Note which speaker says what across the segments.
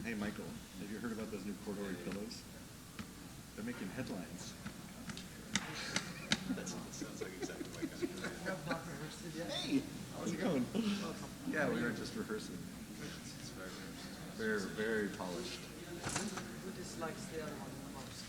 Speaker 1: Hey, Michael, have you heard about those new corduroy pillows? They're making headlines.
Speaker 2: That sounds like exactly my kind of
Speaker 3: We have not rehearsed it yet.
Speaker 1: Hey, how's it going? Yeah, we were just rehearsing.
Speaker 2: It's very
Speaker 1: Very, very polished.
Speaker 3: Who dislikes the other one the most?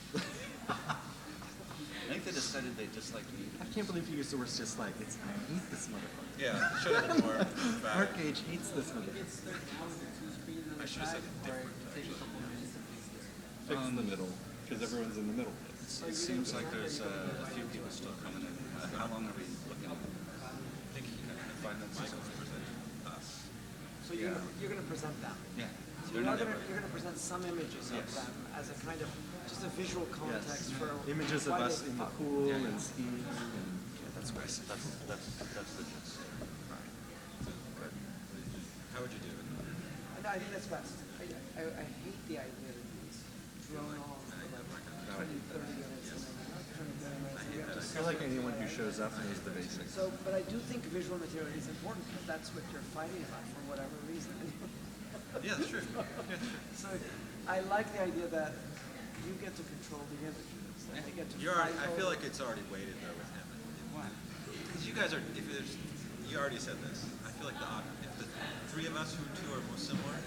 Speaker 2: I think they decided they disliked me.
Speaker 1: I can't believe you used the word dislike. It's I hate this motherfucker.
Speaker 2: Yeah, should have been more
Speaker 1: Mark
Speaker 2: bad.
Speaker 1: Gage hates this motherfucker.
Speaker 3: It's 30 hours with two screens on
Speaker 2: I
Speaker 3: the
Speaker 2: should have
Speaker 3: side,
Speaker 2: said
Speaker 3: or
Speaker 2: different,
Speaker 3: take a couple minutes to fix this.
Speaker 1: Fix in the middle, because everyone's in the middle.
Speaker 2: It seems like there's a few people still coming in. How long are we looking at? I think 5 minutes. Michael's presenting us.
Speaker 3: So you're going to present them.
Speaker 2: Yeah.
Speaker 3: So you're going to present some images of them as a kind of just a visual context for
Speaker 1: Images of
Speaker 3: why
Speaker 1: us
Speaker 3: they
Speaker 1: in the
Speaker 3: fuck.
Speaker 1: pool and skiing. And
Speaker 2: That's great. That's the gist. Good. How would you do it?
Speaker 3: I think that's best. I hate the idea that it's drawn on for like 20, 30 minutes and then 20, 30 minutes. And we have to
Speaker 1: I feel like anyone who shows up knows the basics.
Speaker 3: So, but I do think visual material is important because that's what you're fighting about for whatever reason.
Speaker 2: Yeah, that's true. Yeah, that's true.
Speaker 3: So I like the idea that you get to control the images. That you get to
Speaker 2: I feel like it's already weighted though with him. Why? Because you guys are. You already said this. I feel like if the three of us who two are most similar.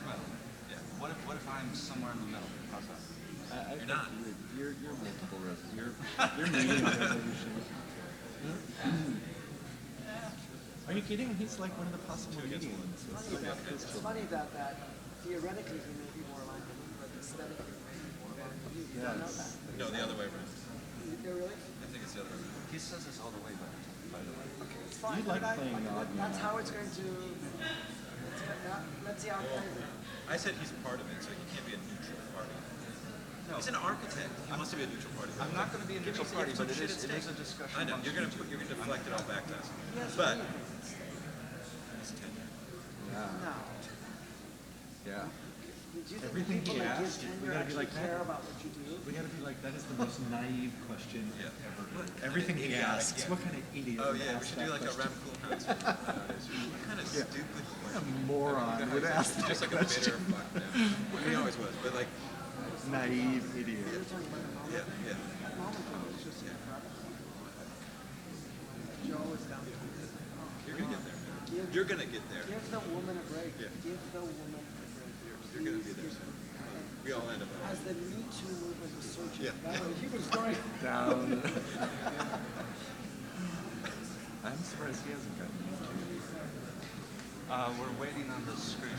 Speaker 2: Well, yeah. What if I'm somewhere in the middle? How's that?
Speaker 1: You're not. You're multiple resolution. You're medium resolution. Are you kidding? He's like one of the possible mediums.
Speaker 3: It's funny that theoretically he may be more aligned to me, but aesthetically he may be more aligned to you. You don't know that.
Speaker 2: No, the other way around.
Speaker 3: Really?
Speaker 2: I think it's the other way around. He says this all the way back, by the way.
Speaker 3: Okay, it's fine.
Speaker 1: You like playing odd man
Speaker 3: That's
Speaker 1: out.
Speaker 3: how it's going to. Let's see how it plays.
Speaker 2: I said he's part of it, so he can't be a neutral party. No. He's an architect. He wants to be a neutral party.
Speaker 4: I'm not going to be a neutral party, but it is a discussion.
Speaker 2: I know. You're going to deflect it all back to us. But he's tenure.
Speaker 3: No.
Speaker 1: Yeah.
Speaker 3: Do you think
Speaker 1: Everything
Speaker 3: people
Speaker 1: he
Speaker 3: that give
Speaker 1: asks, we
Speaker 3: tenure
Speaker 1: gotta be
Speaker 3: actually
Speaker 1: like that.
Speaker 3: care about what you do?
Speaker 1: We gotta be like, that is the most naive question ever.
Speaker 2: What
Speaker 1: Everything
Speaker 2: kind of
Speaker 1: he
Speaker 2: idiotic,
Speaker 1: asks.
Speaker 2: yeah.
Speaker 1: What kind of idiot
Speaker 2: Oh
Speaker 1: would
Speaker 2: yeah, we
Speaker 1: ask
Speaker 2: should do
Speaker 1: that
Speaker 2: like a
Speaker 1: question?
Speaker 2: Rem Koolhaas. What kind of stupid
Speaker 1: What a
Speaker 2: question?
Speaker 1: moron would ask that
Speaker 2: Just like a
Speaker 1: question.
Speaker 2: bitter fuck. Yeah. He always was, but like,
Speaker 1: Naive idiot.
Speaker 3: You're talking about the moment.
Speaker 2: yeah.
Speaker 3: That moment was just incredible. Joe is down to
Speaker 2: You're gonna get there. You're gonna get there.
Speaker 3: Give the woman a break.
Speaker 2: Yeah.
Speaker 3: Give the woman a break.
Speaker 2: You're gonna be there soon. We all end up.
Speaker 3: As the Me Too movement was surging,
Speaker 2: Yeah.
Speaker 3: he was going
Speaker 1: Down. I'm surprised he hasn't gotten into
Speaker 4: We're waiting on the screen.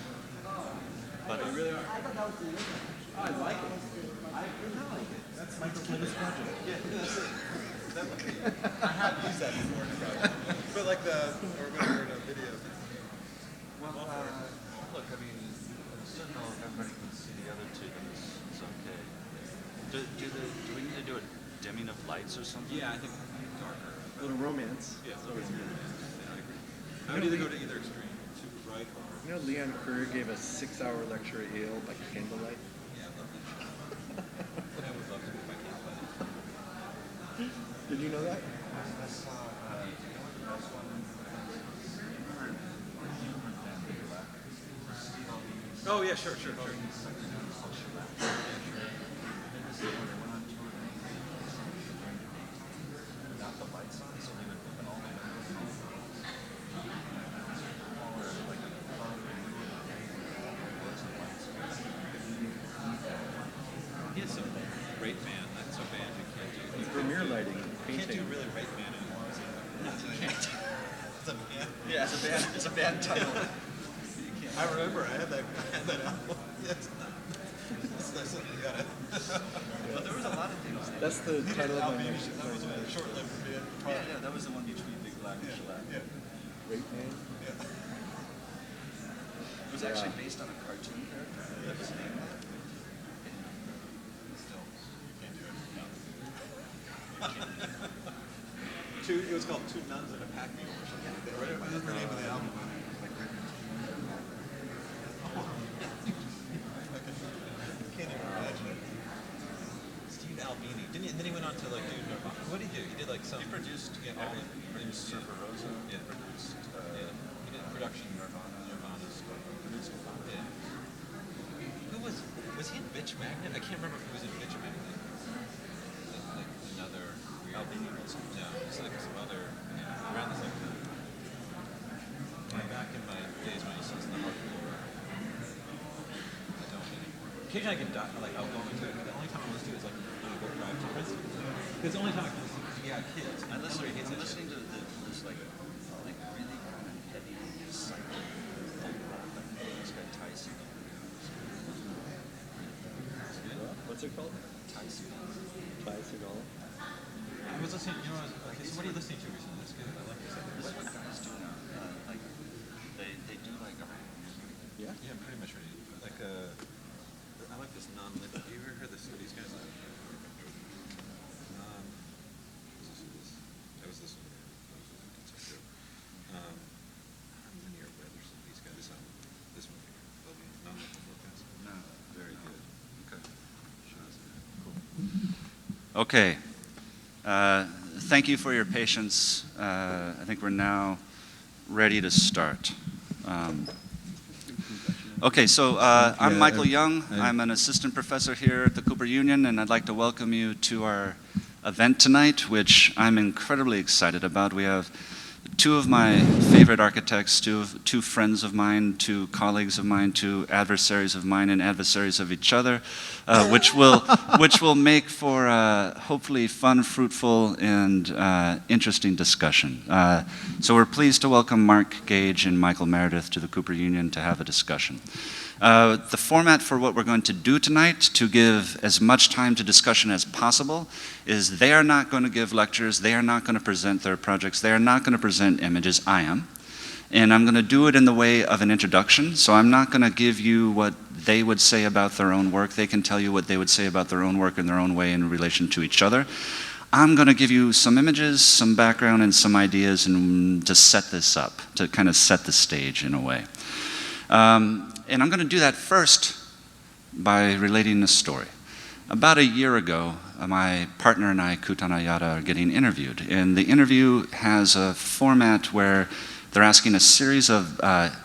Speaker 2: But you really are.
Speaker 3: I thought that was the limit.
Speaker 2: I like it.
Speaker 1: That's Michael's latest project.
Speaker 2: Yeah, that's it. I have used that before. But like or whatever in a video.
Speaker 4: Well, look, I mean, I don't know if everybody can see the other two, then it's okay. Do we need to do a dimming of lights or something?
Speaker 2: Yeah, I think darker.
Speaker 1: A little romance.
Speaker 2: Yeah, it's always good. Yeah, I agree. I would either go to either extreme, super bright or.
Speaker 1: You know, Leon Kerr gave a 6-hour lecture at Yale by candlelight.
Speaker 2: Yeah, I love that shit. I would love to if I can't play it.
Speaker 1: Did you know that?
Speaker 4: I saw, the best one.
Speaker 2: Oh yeah, sure.
Speaker 4: Got the lights on, so they would open all the windows.
Speaker 2: He has some great band. That's a band you can't do.
Speaker 1: It's premiere lighting,
Speaker 2: You can't do
Speaker 1: painting.
Speaker 2: really great band anymore. Is it? It's a band.
Speaker 4: Yeah, it's a bad title.
Speaker 2: I remember I had that album. Yes. That's something you gotta.
Speaker 4: But there was a lot of things.
Speaker 1: That's the title of my next
Speaker 2: That was a short-lived band.
Speaker 4: Yeah, that was the one between Big Black and Shellac.
Speaker 2: Yeah.
Speaker 1: Great man.
Speaker 2: Yeah.
Speaker 4: It was actually based on a cartoon character that was named that. Still,
Speaker 2: You can't do it. No. It was called Two Nuns and a Pack Mule or something like that, right? What was the name of the album? I can't even imagine it. Steve Albini. Then he went on to like do Nirvana. What did he do? He did like some.
Speaker 4: he produced
Speaker 2: everything.
Speaker 4: He produced Surfer Rosa.
Speaker 2: Yeah.
Speaker 4: Produced
Speaker 2: Yeah. He did production Nirvana. Nirvana's produced a lot. Yeah. Bitch Magnet? I can't remember if it was in Bitch Magnet. Like another weird. No, it's like some other, around the same time. Back in my days when I used to listen to hardcore, I don't anymore. Occasionally I can I'll go into it, but the only time I listen to it is like on a boat drive to Princeton. Because the only time I can listen to it, kids.
Speaker 4: I'm listening to this like really kind of heavy cycling folk rock. This guy Tyson.
Speaker 1: What's it called?
Speaker 4: Tyson.
Speaker 1: Bicycle.
Speaker 2: I was listening, okay, so what are you listening to recently? That's good. I like this.
Speaker 4: This is what guys do now. Like they do like
Speaker 1: Yeah.
Speaker 2: Yeah, pretty much ready. Like I like this non-linear. Have you ever heard this? These guys. That was this one. Non-linear web or something. These guys. This one here. Non-linear forecast.
Speaker 4: no, very good. Okay. Thank you for your patience. I think we're now ready to start. Okay, so I'm Michael Young. I'm an assistant professor here at the Cooper Union, and I'd like to welcome you to our event tonight, which I'm incredibly excited about. We have two of my favorite architects, two friends of mine, two colleagues of mine, two adversaries of mine, and adversaries of each other, which will make for hopefully fun, fruitful, and interesting discussion. So we're pleased to welcome Mark Gage and Michael Meredith to the Cooper Union to have a discussion. The format for what we're going to do tonight, to give as much time to discussion as possible, is they are not going to give lectures, they are not going to present their projects, they are not going to present images, I am. And I'm going to do it in the way of an introduction, so I'm not going to give you what they would say about their own work. They can tell you what they would say about their own work in their own way in relation to each other. I'm going to give you some images, some background, and some ideas and to set this up, to kind of set the stage in a way. And I'm going to do that first by relating a story. About a year ago, my partner and I, Kutan Ayada, are getting interviewed. And the interview has a format where they're asking a series of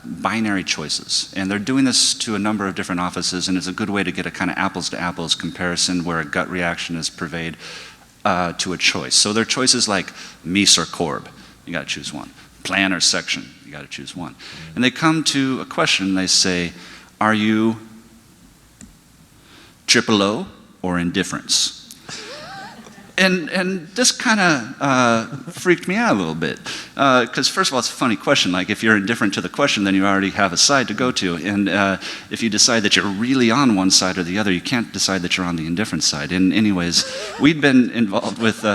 Speaker 4: binary choices. And they're doing this to a number of different offices, and it's a good way to get a kind of apples-to-apples comparison where a gut reaction is pervade to a choice. So their choices like Mies or Korb, you got to choose one. Plan or section, you got to choose one. And they come to a question, they say, are you triple O or indifference? And this kind of freaked me out a little bit. Because first of all, it's a funny question. Like if you're indifferent to the question, then you already have a side to go to. And if you decide that you're really on one side or the other, you can't decide that you're on the indifferent side. And anyways, we'd been involved with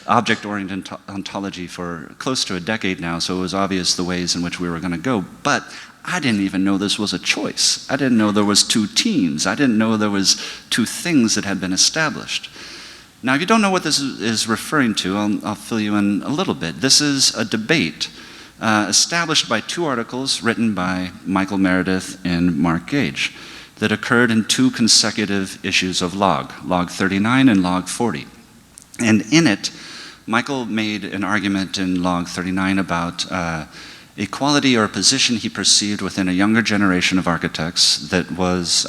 Speaker 4: object-oriented ontology for close to a decade now, so it was obvious the ways in which we were going to go. But I didn't even know this was a choice. I didn't know there was two teams. I didn't know there was two things that had been established. Now, if you don't know what this is referring to, I'll fill you in a little bit. This is a debate established by two articles written by Michael Meredith and Mark Gage that occurred in two consecutive issues of Log 39 and Log 40. And in it, Michael made an argument in Log 39 about a quality or a position he perceived within a younger generation of architects that was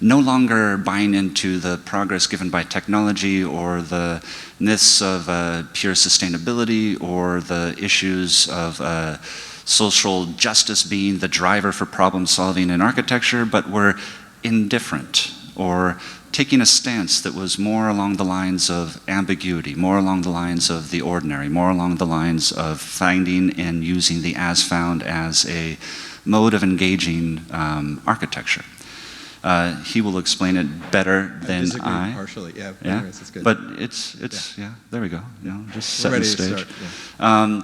Speaker 4: no longer buying into the progress given by technology or the myths of pure sustainability or the issues of social justice being the driver for problem solving in architecture, but were indifferent or taking a stance that was more along the lines of ambiguity, more along the lines of the ordinary, more along the lines of finding and using the as found as a mode of engaging architecture. He will explain it better than
Speaker 2: disagree
Speaker 4: I.
Speaker 2: Partially, yeah.
Speaker 4: Yeah,
Speaker 2: Anyways, it's good.
Speaker 4: but it's yeah. There we go. Just set the
Speaker 2: ready to
Speaker 4: stage.
Speaker 2: start, yeah.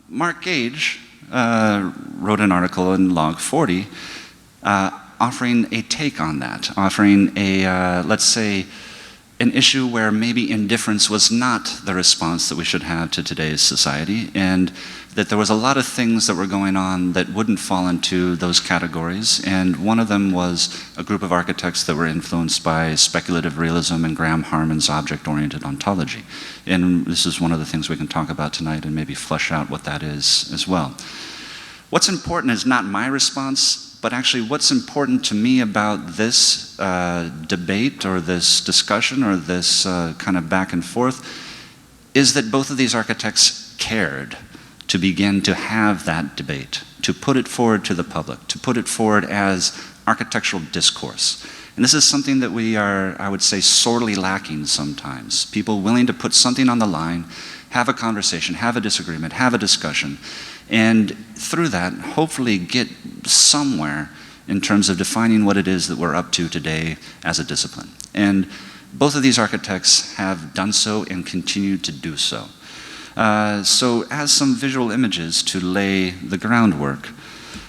Speaker 4: Mark Gage wrote an article in Log 40 offering a take on that, offering a, let's say, an issue where maybe indifference was not the response that we should have to today's society, and that there was a lot of things that were going on that wouldn't fall into those categories, and one of them was a group of architects that were influenced by speculative realism and Graham Harman's object-oriented ontology. And this is one of the things we can talk about tonight and maybe flesh out what that is as well. What's important is not my response, but actually what's important to me about this debate or this discussion or this kind of back and forth is that both of these architects cared to begin to have that debate, to put it forward to the public, to put it forward as architectural discourse. And this is something that we are, I would say, sorely lacking sometimes. People willing to put something on the line, have a conversation, have a disagreement, have a discussion, and through that, hopefully get somewhere in terms of defining what it is that we're up to today as a discipline. And both of these architects have done so and continue to do so. So as some visual images to lay the groundwork,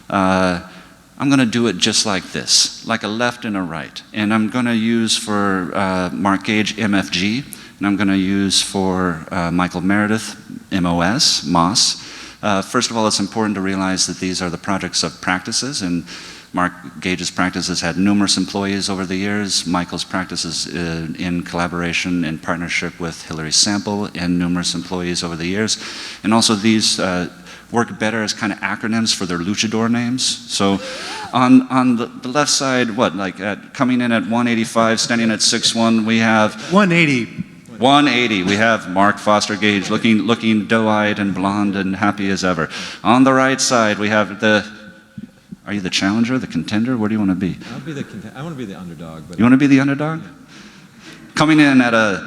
Speaker 4: I'm going to do it just like this, like a left and a right. And I'm going to use for Mark Gage, MFG, and I'm going to use for Michael Meredith, MOS. First of all, it's important to realize that these are the projects of practices, and Mark Gage's practice has had numerous employees over the years. Michael's practice is in collaboration and partnership with Hilary Sample and numerous employees over the years. And also these work better as kind of acronyms for their luchador names. So on the left side, coming in at 185, standing at 6'1", we have
Speaker 5: 180.
Speaker 4: 180, we have Mark Foster Gage looking doe-eyed and blonde and happy as ever. On the right side, we have are you the challenger, the contender? What do you want to be?
Speaker 2: I want to be the underdog. But
Speaker 4: You want to be the underdog? Yeah. Coming in at a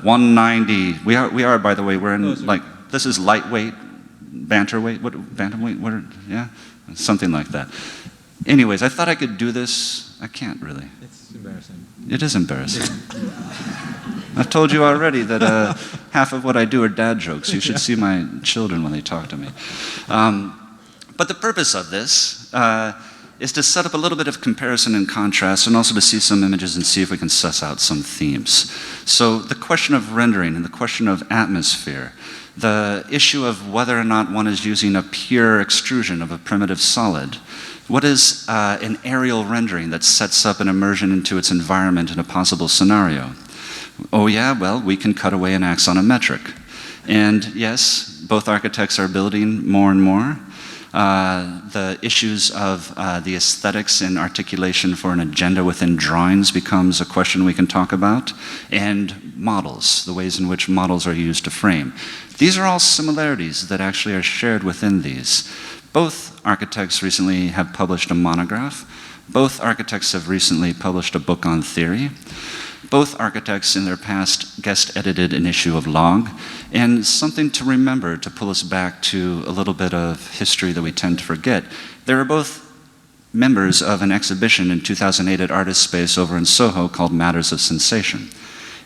Speaker 4: 190, we are, by the way, we're in, this is lightweight, bantamweight, yeah? Something like that. Anyways, I thought I could do this. I can't really.
Speaker 2: It's embarrassing.
Speaker 4: It is embarrassing. I've told you already that half of what I do are dad jokes. You should see my children when they talk to me. But the purpose of this is to set up a little bit of comparison and contrast, and also to see some images and see if we can suss out some themes. So the question of rendering and the question of atmosphere, the issue of whether or not one is using a pure extrusion of a primitive solid. What is an aerial rendering that sets up an immersion into its environment in a possible scenario? Oh yeah, well, we can cut away an axonometric. And yes, both architects are building more and more. The issues of the aesthetics and articulation for an agenda within drawings becomes a question we can talk about. And models, the ways in which models are used to frame. These are all similarities that actually are shared within these. Both architects recently have published a monograph. Both architects have recently published a book on theory. Both architects in their past guest-edited an issue of Log, and something to remember to pull us back to a little bit of history that we tend to forget. They were both members of an exhibition in 2008 at Artist Space over in Soho called Matters of Sensation.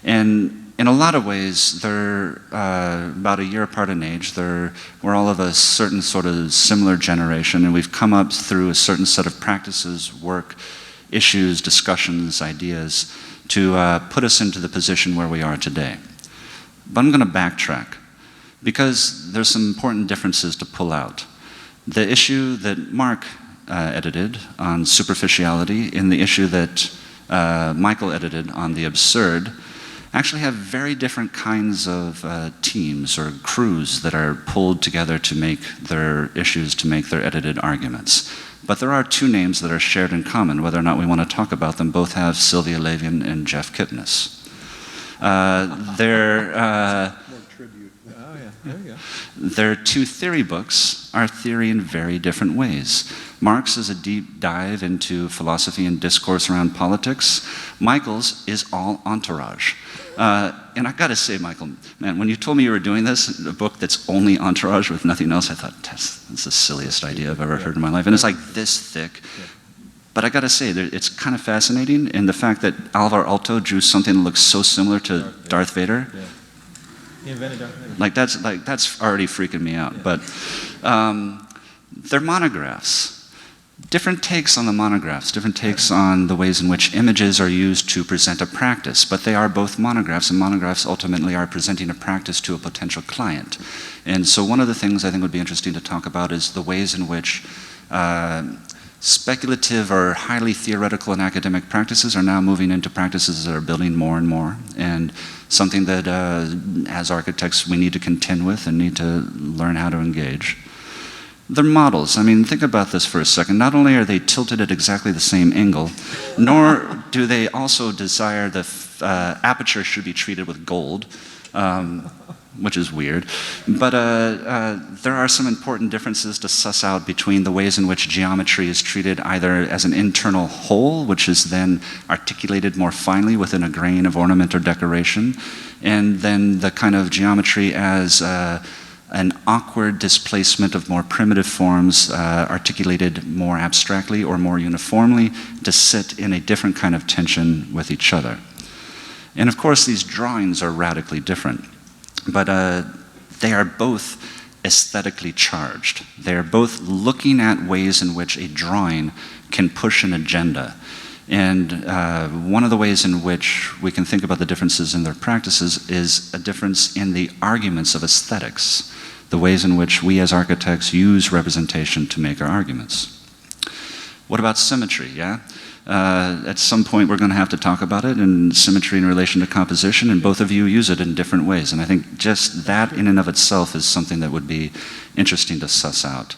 Speaker 4: And in a lot of ways, they're about a year apart in age. We're all of a certain sort of similar generation, and we've come up through a certain set of practices, work, issues, discussions, ideas, to put us into the position where we are today. But I'm going to backtrack, because there's some important differences to pull out. The issue that Mark edited on superficiality and the issue that Michael edited on the absurd actually have very different kinds of teams or crews that are pulled together to make their issues, to make their edited arguments. But there are two names that are shared in common, whether or not we want to talk about them. Both have Sylvia Lavian and Jeff Kipnis. Their two theory books are theory in very different ways. Mark's is a deep dive into philosophy and discourse around politics. Michael's is all entourage. And I gotta say, Michael, man, when you told me you were doing this, a book that's only entourage with nothing else, I thought, that's the silliest idea I've ever heard in my life. And it's like this thick. But I gotta say, it's kind of fascinating, and the fact that Alvar Aalto drew something that looks so similar to Darth Vader.
Speaker 2: Yeah. He invented Darth Vader.
Speaker 4: That's already freaking me out. Yeah. But they're monographs. Different takes on the monographs, different takes on the ways in which images are used to present a practice, but they are both monographs, and monographs ultimately are presenting a practice to a potential client. And so one of the things I think would be interesting to talk about is the ways in which speculative or highly theoretical and academic practices are now moving into practices that are building more and more, and something that as architects we need to contend with and need to learn how to engage. They're models. I mean, think about this for a second. Not only are they tilted at exactly the same angle, nor do they also desire the aperture should be treated with gold, which is weird. But there are some important differences to suss out between the ways in which geometry is treated either as an internal whole, which is then articulated more finely within a grain of ornament or decoration, and then the kind of geometry as an awkward displacement of more primitive forms articulated more abstractly or more uniformly to sit in a different kind of tension with each other. And of course, these drawings are radically different, but they are both aesthetically charged. They are both looking at ways in which a drawing can push an agenda. And one of the ways in which we can think about the differences in their practices is a difference in the arguments of aesthetics, the ways in which we as architects use representation to make our arguments. What about symmetry, yeah? At some point we're going to have to talk about it, and symmetry in relation to composition, and both of you use it in different ways. And I think just that in and of itself is something that would be interesting to suss out.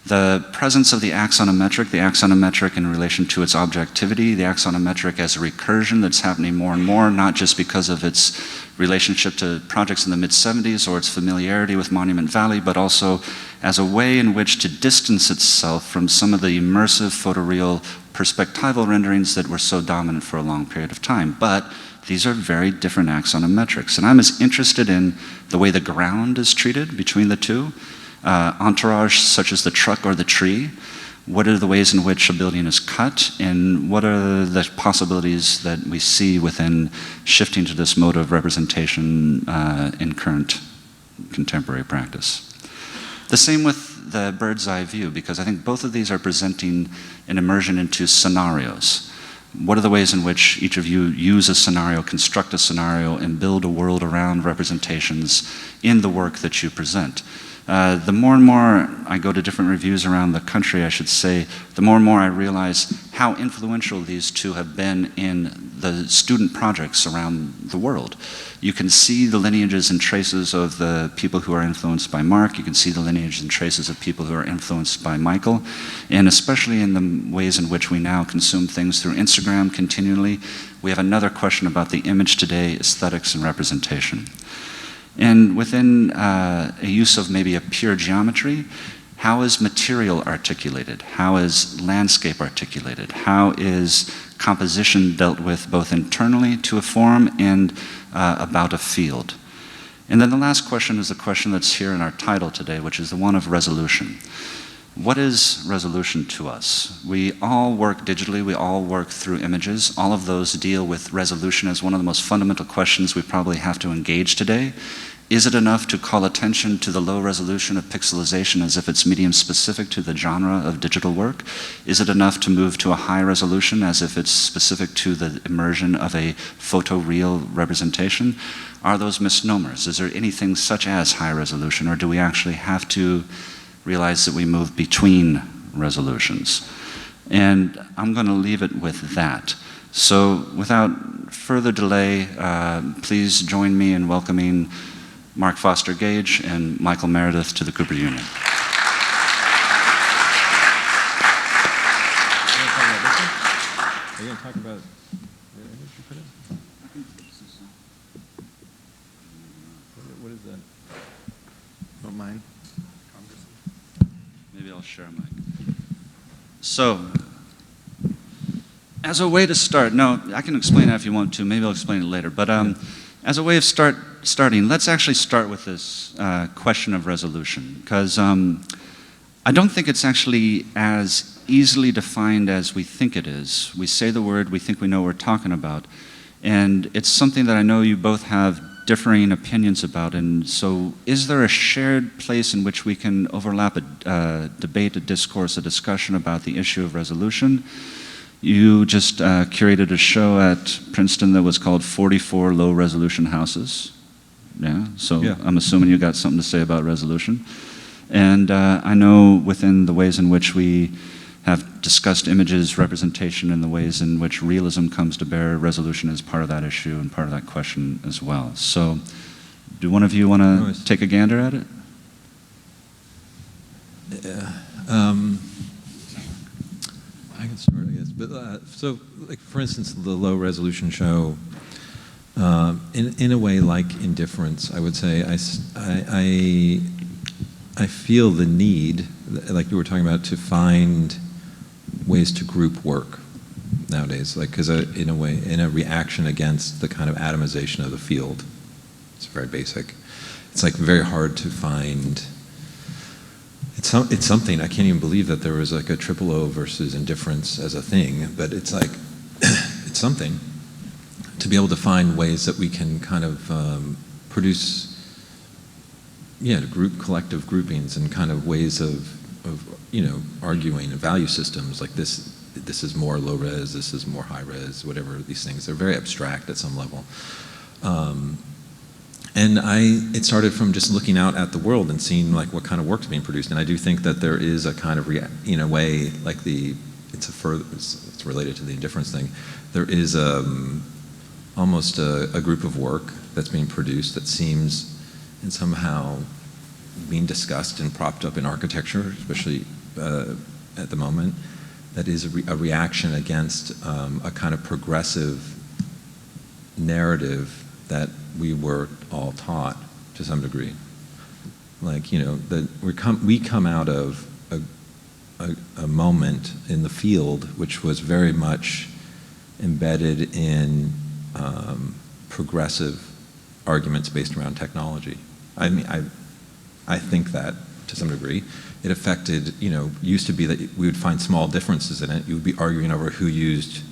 Speaker 4: The presence of the axonometric in relation to its objectivity, the axonometric as a recursion that's happening more and more, not just because of its relationship to projects in the mid-70s or its familiarity with Monument Valley, but also as a way in which to distance itself from some of the immersive photoreal perspectival renderings that were so dominant for a long period of time. But these are very different axonometrics. And I'm as interested in the way the ground is treated between the two, entourage such as the truck or the tree. What are the ways in which a building is cut, and what are the possibilities that we see within shifting to this mode of representation in current contemporary practice? The same with the bird's eye view, because I think both of these are presenting an immersion into scenarios. What are the ways in which each of you use a scenario, construct a scenario, and build a world around representations in the work that you present? The more and more I go to different reviews around the country, I should say, the more and more I realize how influential these two have been in the student projects around the world. You can see the lineages and traces of the people who are influenced by Mark. You can see the lineages and traces of people who are influenced by Michael, and especially in the ways in which we now consume things through Instagram continually. We have another question about the image today, aesthetics and representation. And within a use of maybe a pure geometry, how is material articulated? How is landscape articulated? How is composition dealt with both internally to a form and about a field? And then the last question is the question that's here in our title today, which is the one of resolution. What is resolution to us? We all work digitally, we all work through images. All of those deal with resolution as one of the most fundamental questions we probably have to engage today. Is it enough to call attention to the low resolution of pixelization as if it's medium specific to the genre of digital work? Is it enough to move to a high resolution as if it's specific to the immersion of a photoreal representation? Are those misnomers? Is there anything such as high resolution, or do we actually have to realize that we move between resolutions? And I'm going to leave it with that. So without further delay, please join me in welcoming Mark Foster Gage and Michael Meredith to the Cooper Union.
Speaker 2: Are you going to talk about the image you put in? What is that? Don't mind.
Speaker 4: Maybe I'll share a mic. So, as a way to start, no, I can explain that if you want to. Maybe I'll explain it later. But as a way of starting, let's actually start with this question of resolution, because I don't think it's actually as easily defined as we think it is. We say the word, we think we know what we're talking about, and it's something that I know you both have differing opinions about. And so is there a shared place in which we can overlap a debate, a discourse, a discussion about the issue of resolution? You just curated a show at Princeton that was called 44 Low Resolution Houses. Yeah, so yeah. I'm assuming you got something to say about resolution. And I know within the ways in which we have discussed images, representation, and the ways in which realism comes to bear, resolution is part of that issue and part of that question as well. So do one of you want to take a gander at it?
Speaker 5: I can start, I guess. But so, like for instance, the low resolution show. In a way, like indifference, I would say I feel the need, like you were talking about, to find ways to group work nowadays. Like, because in a way, in a reaction against the kind of atomization of the field, it's very basic. It's like very hard to find. It's something I can't even believe that there was like a triple O versus indifference as a thing, but it's like it's something to be able to find ways that we can kind of produce, collective groupings and kind of ways of arguing value systems like this. This is more low res. This is more high res. Whatever these things, they're very abstract at some level. And it started from just looking out at the world and seeing like what kind of work's being produced. And I do think that there is a kind of, in a way, like it's related to the indifference thing. There is almost a group of work that's being produced that seems and somehow being discussed and propped up in architecture, especially at the moment, that is a reaction against a kind of progressive narrative that we were all taught to some degree. Like, that we come out of a moment in the field which was very much embedded in progressive arguments based around technology. I mean, I think that to some degree it affected, used to be that we would find small differences in it. You would be arguing over who used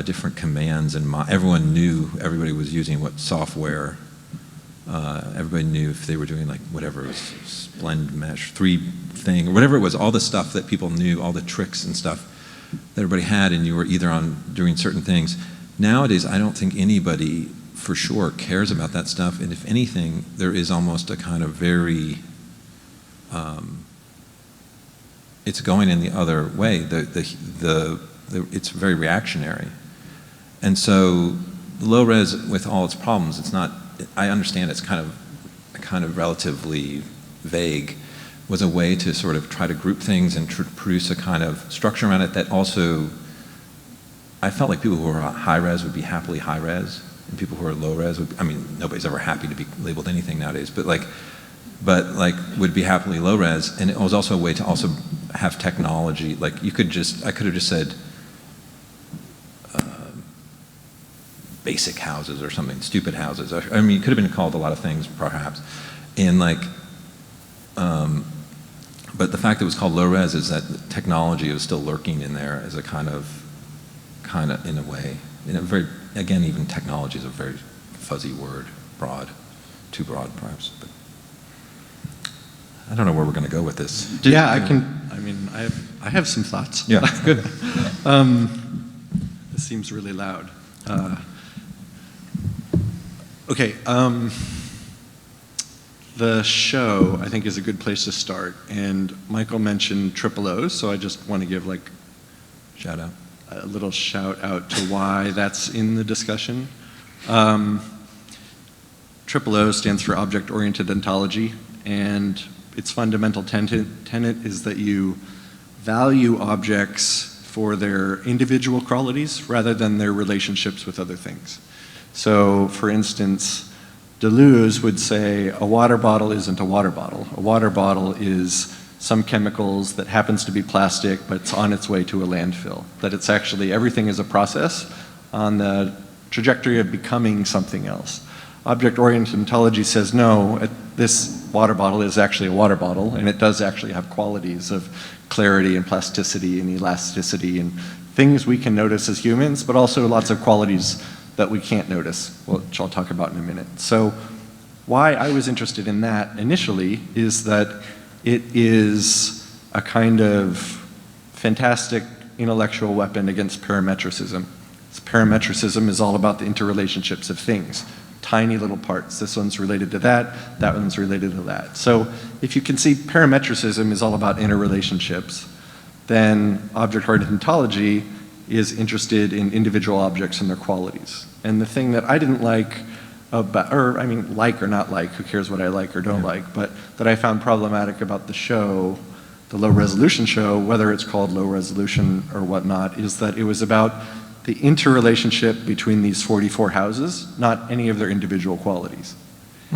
Speaker 5: different commands, and everybody was using what software. Everybody knew if they were doing like whatever it was, Splend Mesh 3 thing, or whatever it was, all the stuff that people knew, all the tricks and stuff that everybody had, and you were either doing certain things. Nowadays, I don't think anybody for sure cares about that stuff, and if anything, there is almost a kind of very, it's going in the other way. It's very reactionary. And so low res, with all its problems, it's not, I understand it's kind of relatively vague, was a way to sort of try to group things and produce a kind of structure around it that also, I felt like people who were high res would be happily high res, and people who are low res nobody's ever happy to be labeled anything nowadays, but would be happily low res. And it was also a way to also have technology, like I could have just said basic houses or something, stupid houses. I mean, it could have been called a lot of things perhaps. And but the fact that it was called low res is that technology was still lurking in there as a kind of in a way, again, even technology is a very fuzzy word, too broad perhaps. But I don't know where we're going to go with this.
Speaker 6: Yeah, I have some thoughts.
Speaker 5: Yeah, good.
Speaker 6: This seems really loud. Okay, the show, I think, is a good place to start. And Michael mentioned triple O's, so I just want to give
Speaker 5: Shout out.
Speaker 6: a little shout out to why that's in the discussion. Triple O stands for object-oriented ontology, and its fundamental tenet is that you value objects for their individual qualities rather than their relationships with other things. So, for instance, Deleuze would say a water bottle isn't a water bottle. A water bottle is some chemicals that happens to be plastic, but it's on its way to a landfill. That it's actually, everything is a process on the trajectory of becoming something else. Object-oriented ontology says, no, this water bottle is actually a water bottle, and it does actually have qualities of clarity and plasticity and elasticity and things we can notice as humans, but also lots of qualities that we can't notice, which I'll talk about in a minute. So why I was interested in that initially is that it is a kind of fantastic intellectual weapon against parametricism. Parametricism is all about the interrelationships of things, tiny little parts. This one's related to that one's related to that. So if you can see parametricism is all about interrelationships, then object-oriented ontology is interested in individual objects and their qualities. And the thing that I didn't like about, like or not like, who cares what I like or don't like, but that I found problematic about the show the low resolution show, whether it's called low resolution or whatnot, is that it was about the interrelationship between these 44 houses, not any of their individual qualities.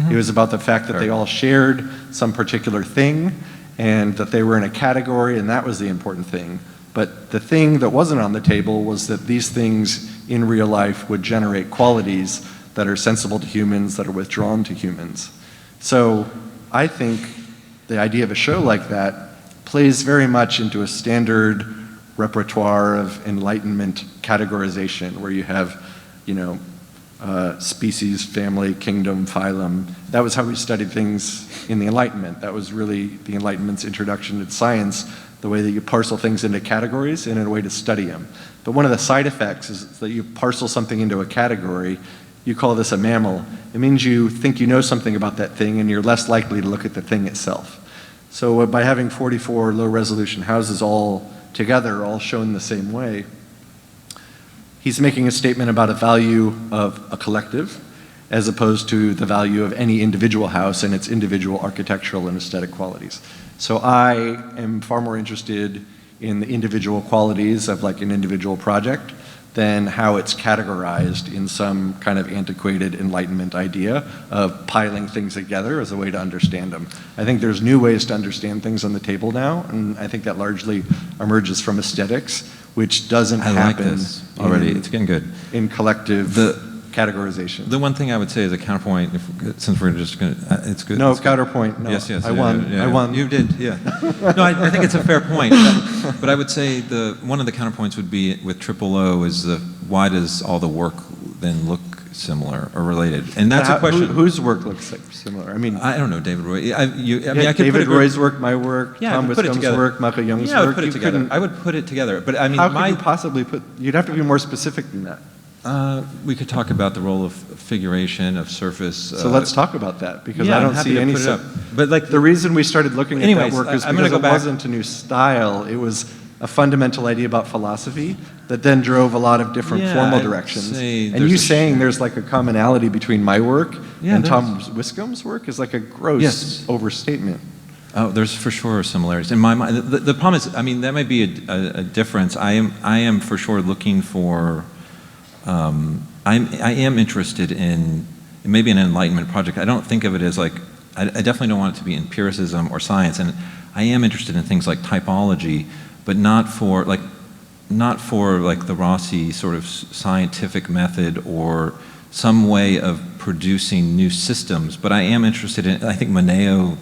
Speaker 6: It was about the fact that they all shared some particular thing and that they were in a category, and that was the important thing. But the thing that wasn't on the table was that these things in real life would generate qualities that are sensible to humans, that are withdrawn to humans. So I think the idea of a show like that plays very much into a standard repertoire of Enlightenment categorization, where you have, you know, species, family, kingdom, phylum. That was how we studied things in the Enlightenment. That was really the Enlightenment's introduction to science, the way that you parcel things into categories and in a way to study them. But one of the side effects is that you parcel something into a category. You call this a mammal. It means you think you know something about that thing and you're less likely to look at the thing itself. So by having 44 low-resolution houses all together, all shown the same way, he's making a statement about a value of a collective as opposed to the value of any individual house and its individual architectural and aesthetic qualities. So I am far more interested in the individual qualities of like an individual project than how it's categorized in some kind of antiquated Enlightenment idea of piling things together as a way to understand them. I think there's new ways to understand things on the table now, and I think that largely emerges from aesthetics, which doesn't happen
Speaker 5: like this already. It's getting good.
Speaker 6: In collective categorization.
Speaker 5: The one thing I would say as a counterpoint, since we're just going to, it's good.
Speaker 6: No,
Speaker 5: it's
Speaker 6: counterpoint. No.
Speaker 5: Yes,
Speaker 6: I won.
Speaker 5: Yeah.
Speaker 6: I won.
Speaker 5: You did, yeah. No, I think it's a fair point. But I would say one of the counterpoints would be with triple O is why does all the work then look similar or related? And that's a question.
Speaker 6: Whose work looks like similar? I mean,
Speaker 5: I don't know, David Roy. I could
Speaker 6: David Roy's work, my work, Tom Wiscombe's work, Michael Young's work.
Speaker 5: I would put it together. I would put it together. But I mean,
Speaker 6: how could you possibly you'd have to be more specific than that.
Speaker 5: We could talk about the role of figuration, of surface.
Speaker 6: So let's talk about that, because I don't see any.
Speaker 5: But like
Speaker 6: the reason we started looking at that work is because it wasn't a new style. It was a fundamental idea about philosophy that then drove a lot lot of formal directions. And you saying there's like a commonality between my work and Tom Wiscombe's work is like a gross overstatement.
Speaker 5: Oh, there's for sure similarities. In my mind, the problem is, I mean, that might be a difference. I am for sure looking for. I am interested in maybe an Enlightenment project. I don't think of it as like, I definitely don't want it to be empiricism or science, and I am interested in things like typology, but not for like the Rossi sort of scientific method or some way of producing new systems. But I am interested in, I think Moneo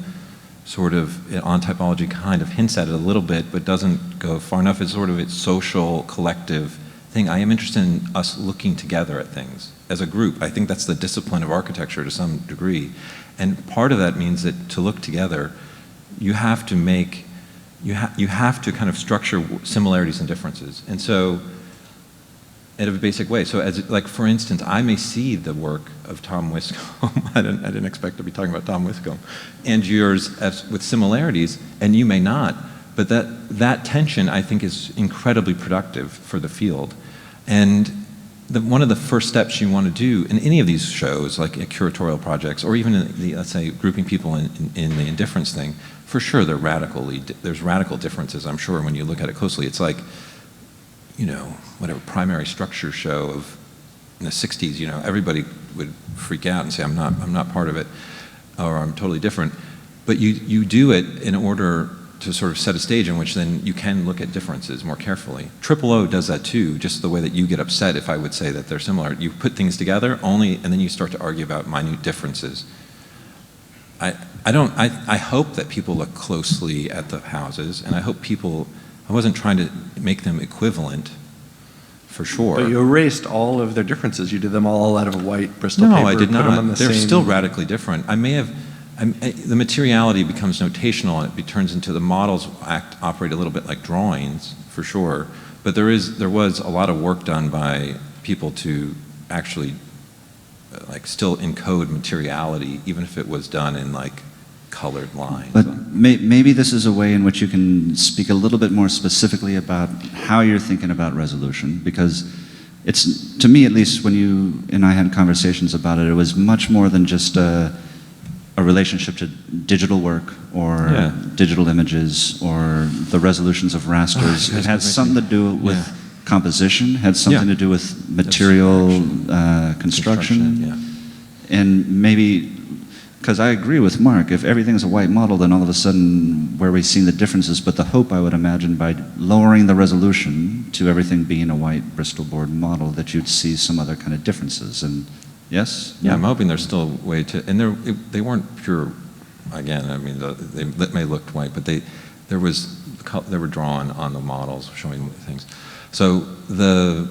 Speaker 5: sort of on typology kind of hints at it a little bit, but doesn't go far enough. It's sort of its social collective thing. I am interested in us looking together at things as a group. I think that's the discipline of architecture to some degree. And part of that means that to look together, you have to kind of structure similarities and differences. And so, in a basic way. So as, like, for instance, I may see the work of Tom Wiscombe, I didn't expect to be talking about Tom Wiscombe, and yours with similarities, and you may not. But that tension, I think, is incredibly productive for the field. And one of the first steps you want to do in any of these shows, like curatorial projects, or even in let's say, grouping people in the indifference thing, for sure there's radical differences, I'm sure, when you look at it closely. It's like, whatever primary structure show of in the 60s, everybody would freak out and say, I'm not part of it, or I'm totally different. But you do it in order to sort of set a stage in which then you can look at differences more carefully. Triple O does that too, just the way that you get upset if I would say that they're similar. You put things together and then you start to argue about minute differences. I hope that people look closely at the houses, and I wasn't trying to make them equivalent, for sure.
Speaker 6: But you erased all of their differences. You did them all out of a white Bristol paper.
Speaker 5: No, I did not. They're
Speaker 6: same...
Speaker 5: still radically different. The materiality becomes notational, and it turns into the models operate a little bit like drawings, for sure. But there was a lot of work done by people to actually still encode materiality, even if it was done in colored lines.
Speaker 4: But maybe this is a way in which you can speak a little bit more specifically about how you're thinking about resolution, because it's, to me at least, when you and I had conversations about it, it was much more than just a relationship to digital work or
Speaker 5: Yeah.
Speaker 4: digital images or the resolutions of rasters.
Speaker 5: Oh,
Speaker 4: It had something to do with
Speaker 5: Yeah.
Speaker 4: composition, had something
Speaker 5: Yeah.
Speaker 4: to do with material construction.
Speaker 5: Yeah.
Speaker 4: And maybe, because I agree with Mark, if everything's a white model, then all of a sudden where we've seen the differences, but the hope I would imagine by lowering the resolution to everything being a white Bristol board model, that you'd see some other kind of differences. And yes?
Speaker 5: Yeah, I'm hoping there's still a way to, and they weren't pure, again, I mean, they may look white, but they were drawn on the models, showing things. So I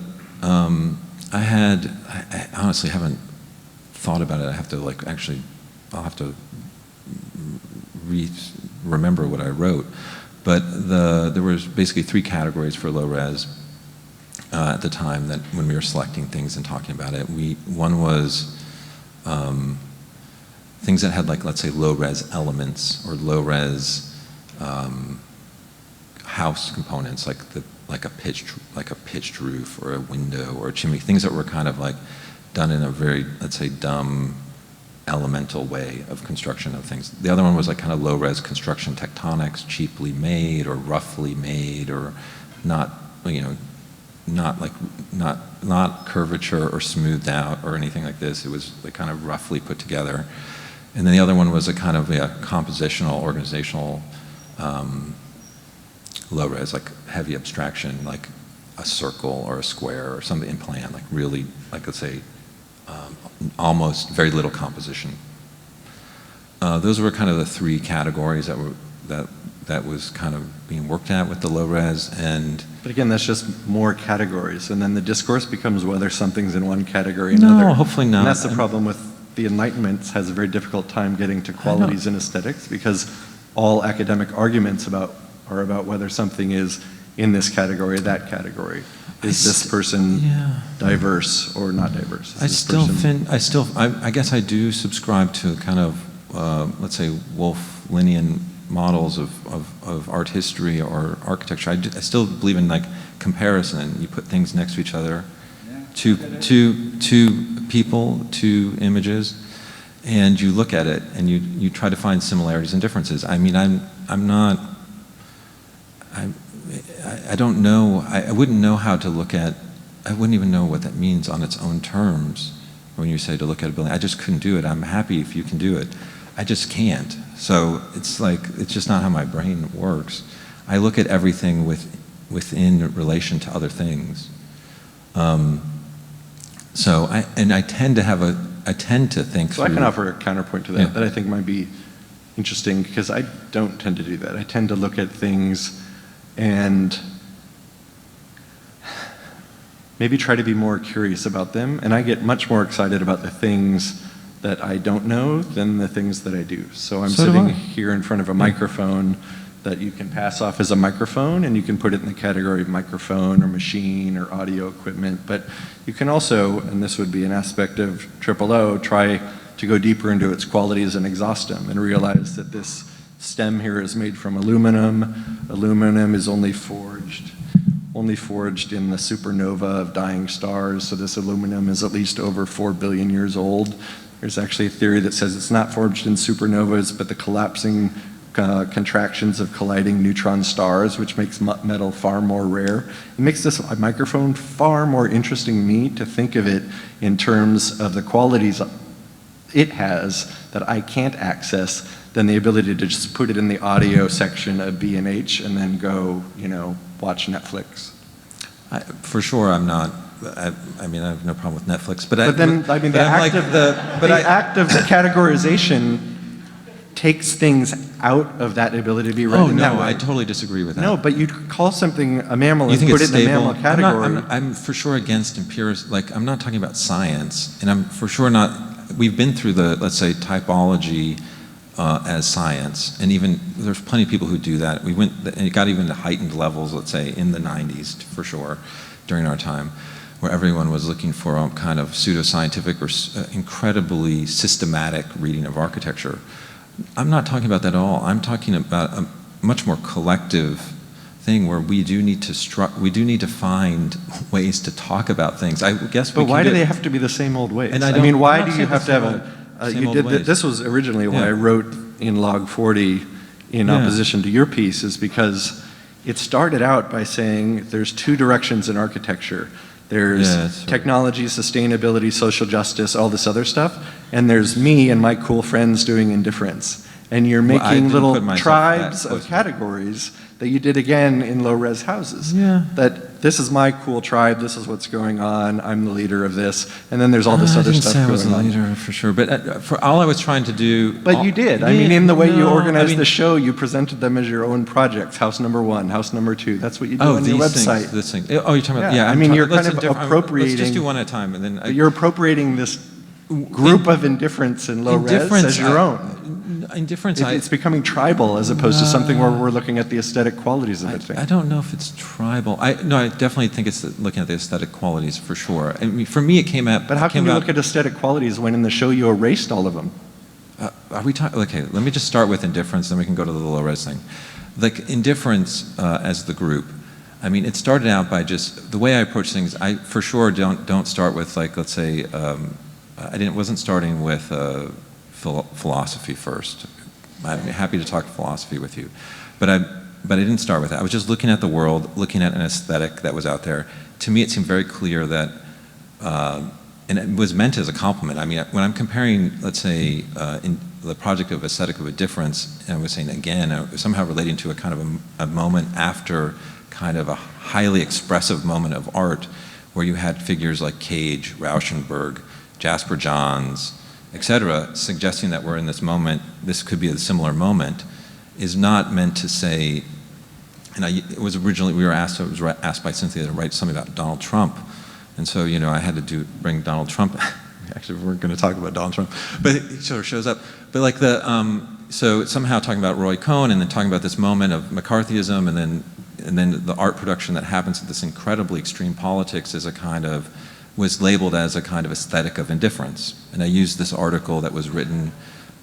Speaker 5: honestly haven't thought about it. I have to I'll have to remember what I wrote. But there was basically 3 categories for low res at the time that when we were selecting things and talking about it. One was things that had, like, let's say, low res elements or low res house components, like a pitched roof or a window or a chimney, things that were kind of like done in a very, let's say, dumb, elemental way of construction of things. The other one was like kind of low-res construction tectonics, cheaply made or roughly made, or not curvature or smoothed out or anything like this. It was like kind of roughly put together. And then the other one was a kind of a compositional, organizational low-res, like heavy abstraction, like a circle or a square or something in plan, like really, like, let's say, almost very little composition. Those were kind of the 3 categories that was kind of being worked at with the low res.
Speaker 6: But again, that's just more categories, and then the discourse becomes whether something's in one category or
Speaker 5: No,
Speaker 6: another.
Speaker 5: hopefully not.
Speaker 6: And that's the problem with the Enlightenment, has a very difficult time getting to qualities and aesthetics, because all academic arguments are about whether something is in this category, that category. Is this person diverse or not diverse?
Speaker 5: I guess I do subscribe to kind of, let's say, Wolff-Linian models of art history or architecture. I still believe in, like, comparison. You put things next to each other, two people, 2 images, and you look at it and you try to find similarities and differences. I mean, I don't know, I wouldn't know how to look at, I wouldn't even know what that means on its own terms when you say to look at a building. I just couldn't do it. I'm happy if you can do it. I just can't. So it's like, it's just not how my brain works. I look at everything within relation to other things. So I tend to think through.
Speaker 6: So I can offer a counterpoint to that, that I think might be interesting, because I don't tend to do that. I tend to look at things and maybe try to be more curious about them, and I get much more excited about the things that I don't know than the things that I do. So I'm sitting here in front of a microphone that you can pass off as a microphone, and you can put it in the category of microphone or machine or audio equipment, but you can also, and this would be an aspect of O, try to go deeper into its qualities and exhaust them, and realize that this stem here is made from aluminum. Aluminum is only forged in the supernova of dying stars, so this aluminum is at least over 4 billion years old. There's actually a theory that says it's not forged in supernovas, but the collapsing contractions of colliding neutron stars, which makes metal far more rare. It makes this microphone far more interesting to me to think of it in terms of the qualities it has that I can't access than the ability to just put it in the audio section of B&H and then go, watch Netflix.
Speaker 5: For sure, I'm not. I mean, I have no problem with Netflix, the
Speaker 6: act of the categorization takes things out of that ability to be read.
Speaker 5: Oh no, I totally disagree with that.
Speaker 6: No, but you call something a mammal and put it in the mammal category.
Speaker 5: I'm for sure against empiricism. Like, I'm not talking about science, and I'm for sure not. We've been through the, let's say, typology as science, and even there's plenty of people who do that. And it got even to heightened levels, let's say, in the 90s for sure, during our time, where everyone was looking for a kind of pseudoscientific or incredibly systematic reading of architecture. I'm not talking about that at all. I'm talking about a much more collective thing where we do need to find ways to talk about things. I guess.
Speaker 6: But why do they have to be the same old ways?
Speaker 5: And
Speaker 6: why do you have to have
Speaker 5: Same
Speaker 6: You
Speaker 5: old
Speaker 6: did.
Speaker 5: ways.
Speaker 6: This was originally why
Speaker 5: Yeah.
Speaker 6: I wrote in log 40 in
Speaker 5: Yeah.
Speaker 6: opposition to your piece, is because it started out by saying there's two directions in architecture. There's
Speaker 5: Yeah, that's right.
Speaker 6: technology, sustainability, social justice, all this other stuff, and there's me and my cool friends doing indifference. And you're
Speaker 5: Well, I
Speaker 6: making
Speaker 5: didn't
Speaker 6: little
Speaker 5: put myself
Speaker 6: tribes
Speaker 5: that
Speaker 6: of
Speaker 5: close.
Speaker 6: categories that you did again in low-res houses.
Speaker 5: Yeah.
Speaker 6: That this is my cool tribe, this is what's going on, I'm the leader of this, and then there's all this
Speaker 5: I
Speaker 6: other
Speaker 5: didn't
Speaker 6: stuff
Speaker 5: say I
Speaker 6: going
Speaker 5: was the
Speaker 6: on.
Speaker 5: leader for sure, but for all I was trying to do.
Speaker 6: But you did. I mean,
Speaker 5: Yeah,
Speaker 6: in the way you
Speaker 5: no,
Speaker 6: organized
Speaker 5: I mean-
Speaker 6: the show, you presented them as your own projects. House number 1, house number 2. That's what you do on your
Speaker 5: these
Speaker 6: website.
Speaker 5: things, this thing. Oh, you're talking about,
Speaker 6: Yeah,
Speaker 5: yeah.
Speaker 6: I mean, you're kind of
Speaker 5: Let's just
Speaker 6: appropriating-
Speaker 5: do one at a time, and then.
Speaker 6: But you're appropriating this group of indifference in low res as your own.
Speaker 5: Indifference,
Speaker 6: It's becoming tribal as opposed to something where we're looking at the aesthetic qualities of it.
Speaker 5: I don't know if it's tribal. No, I definitely think it's looking at the aesthetic qualities for sure. I mean, for me, it came out.
Speaker 6: But how can you look at aesthetic qualities when in the show you erased all of them?
Speaker 5: Are we talking? Okay, let me just start with indifference, then we can go to the low res thing. Like indifference as the group. I mean, it started out by just the way I approach things. I for sure don't start with, like, let's say wasn't starting with philosophy first. I'm happy to talk philosophy with you, but I didn't start with that. I was just looking at the world, looking at an aesthetic that was out there. To me, it seemed very clear that, and it was meant as a compliment. I mean, when I'm comparing, let's say, in the project of Aesthetic of a Difference, and I was saying again, somehow relating to a kind of a moment after kind of a highly expressive moment of art, where you had figures like Gage, Rauschenberg, Jasper Johns, etc., suggesting that we're in this moment, this could be a similar moment, is not meant to say, and it was originally, I was asked by Cynthia to write something about Donald Trump, and so, I had to bring Donald Trump, actually we weren't going to talk about Donald Trump, but he sort of shows up, but like so somehow talking about Roy Cohn, and then talking about this moment of McCarthyism, and then the art production that happens at this incredibly extreme politics was labeled as a kind of aesthetic of indifference. And I used this article that was written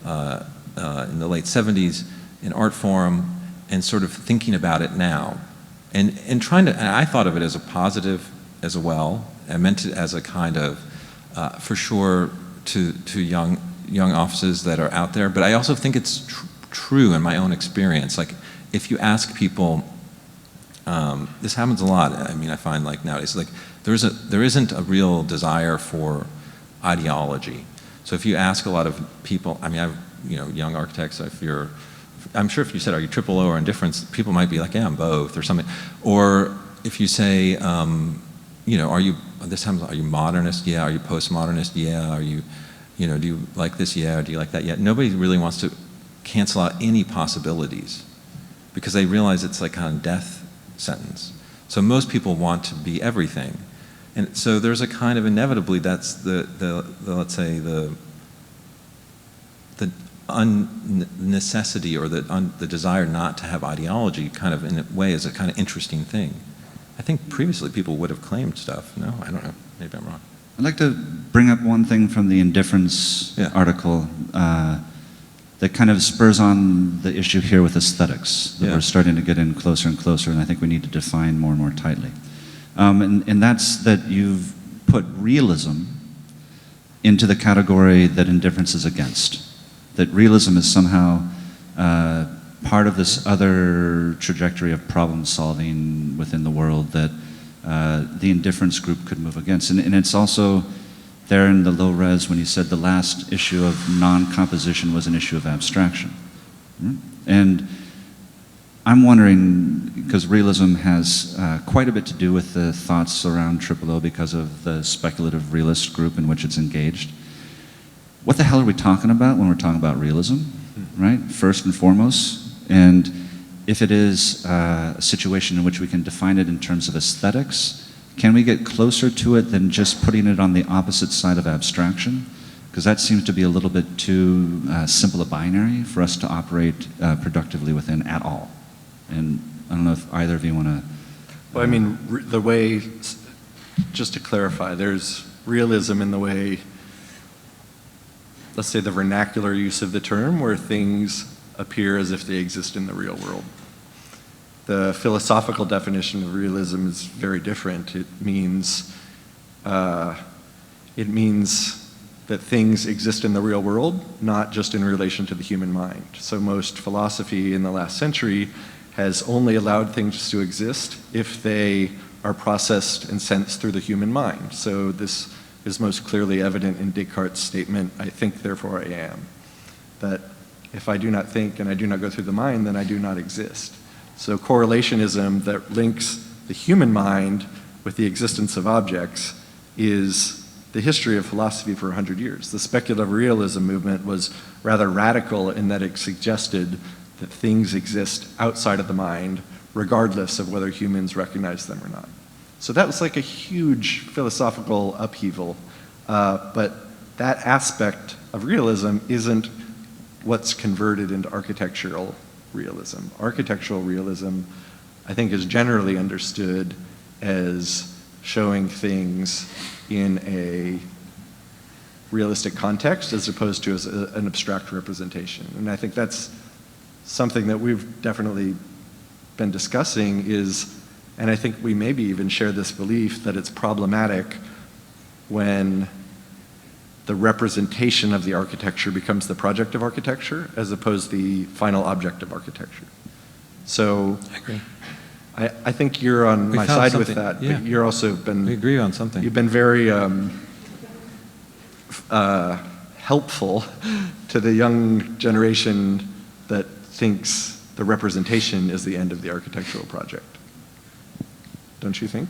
Speaker 5: in the late 70s in Art Forum, and sort of thinking about it now. And and I thought of it as a positive as well. I meant it as a kind of, for sure, to young offices that are out there. But I also think it's true in my own experience. Like, if you ask people, this happens a lot. I mean, I find, like, nowadays, like, there isn't a real desire for ideology. So if you ask a lot of people, I mean, young architects, I'm sure if you said, are you triple O or indifference, people might be like, yeah, I'm both, or something. Or if you say, are you modernist? Yeah. Are you postmodernist? Yeah. Are you, do you like this? Yeah. Or do you like that? Yeah. Nobody really wants to cancel out any possibilities, because they realize it's like kind of death sentence. So most people want to be everything. And so there's a kind of, inevitably, that's the let's say, the unnecessity, or the desire not to have ideology, kind of in a way, is a kind of interesting thing. I think previously people would have claimed stuff. No, I don't know. Maybe I'm wrong.
Speaker 4: I'd like to bring up one thing from the indifference article that kind of spurs on the issue here with aesthetics, that we're starting to get in closer and closer, and I think we need to define more and more tightly. And that's that you've put realism into the category that indifference is against. That realism is somehow part of this other trajectory of problem solving within the world that the indifference group could move against. And it's also there in the low res when you said the last issue of non-composition was an issue of abstraction. And I'm wondering, because realism has quite a bit to do with the thoughts around Triple O because of the speculative realist group in which it's engaged. What the hell are we talking about when we're talking about realism, right? First and foremost. And if it is a situation in which we can define it in terms of aesthetics, can we get closer to it than just putting it on the opposite side of abstraction? Because that seems to be a little bit too simple a binary for us to operate productively within at all. And I don't know if either of you want to...
Speaker 6: Well, I mean, the way, just to clarify, there's realism in the way, let's say, the vernacular use of the term, where things appear as if they exist in the real world. The philosophical definition of realism is very different. It means that things exist in the real world, not just in relation to the human mind. So most philosophy in the last century has only allowed things to exist if they are processed and sensed through the human mind. So this is most clearly evident in Descartes' statement, "I think, therefore I am." That if I do not think and I do not go through the mind, then I do not exist. So correlationism that links the human mind with the existence of objects is the history of philosophy for 100 years. The speculative realism movement was rather radical in that it suggested that things exist outside of the mind, regardless of whether humans recognize them or not. So that was like a huge philosophical upheaval, but that aspect of realism isn't what's converted into architectural realism. Architectural realism, I think, is generally understood as showing things in a realistic context as opposed to as an abstract representation. And I think that's something that we've definitely been discussing is, and I think we maybe even share this belief that it's problematic when the representation of the architecture becomes the project of architecture as opposed to the final object of architecture. So
Speaker 5: I agree.
Speaker 6: I think you're on
Speaker 5: We
Speaker 6: my
Speaker 5: found
Speaker 6: side with
Speaker 5: something,
Speaker 6: that,
Speaker 5: yeah.
Speaker 6: but you're also been...
Speaker 5: We agree on something.
Speaker 6: You've been very helpful to the young generation that thinks the representation is the end of the architectural project. Don't you think?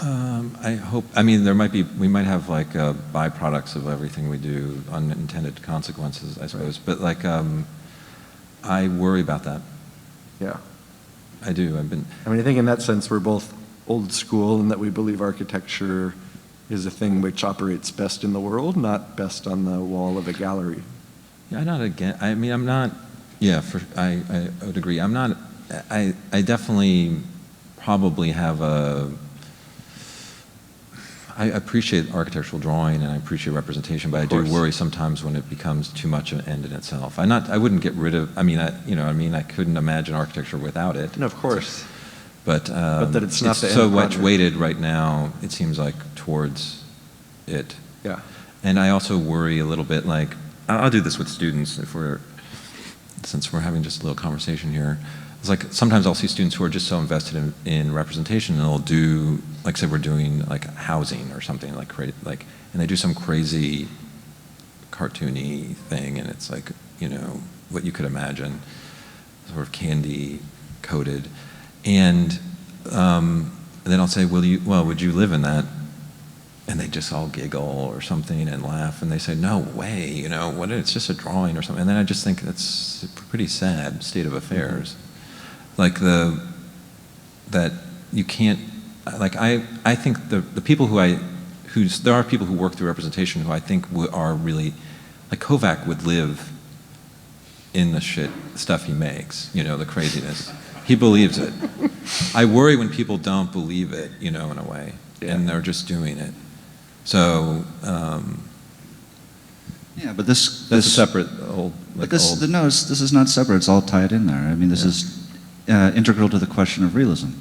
Speaker 5: I hope, I mean, we might have like byproducts of everything we do, unintended consequences, I suppose, but like, I worry about that.
Speaker 6: Yeah.
Speaker 5: I do,
Speaker 6: I mean, I think in that sense we're both old school in that we believe architecture is a thing which operates best in the world, not best on the wall of a gallery.
Speaker 5: Yeah, I'm not against, I mean, I'm not, yeah, I would agree. I'm not, I definitely probably have I appreciate architectural drawing and I appreciate representation, but I do worry sometimes when it becomes too much of an end in itself. I wouldn't get rid of, I couldn't imagine architecture without it.
Speaker 6: No, of course.
Speaker 5: But
Speaker 6: that it's not the end
Speaker 5: so
Speaker 6: of the
Speaker 5: much
Speaker 6: project.
Speaker 5: weighted right now, it seems like, towards it.
Speaker 6: Yeah.
Speaker 5: And I also worry a little bit, like, I'll do this with students since we're having just a little conversation here. It's like sometimes I'll see students who are just so invested in representation, and they'll do, like, say we're doing like housing or something, and they do some crazy cartoony thing, and it's like, what you could imagine, sort of candy coated, and then I'll say, would you live in that? And they just all giggle or something and laugh, and they say, no way, it's just a drawing or something. And then I just think that's a pretty sad state of affairs. Mm-hmm. Like that you can't, like I think the people there are people who work through representation who I think are really, like Kovac would live in the stuff he makes, the craziness. He believes it. I worry when people don't believe it, in a way, and they're just doing it. So,
Speaker 4: yeah, but
Speaker 5: that's a separate old.
Speaker 4: This is not separate. It's all tied in there. I mean, this is integral to the question of realism.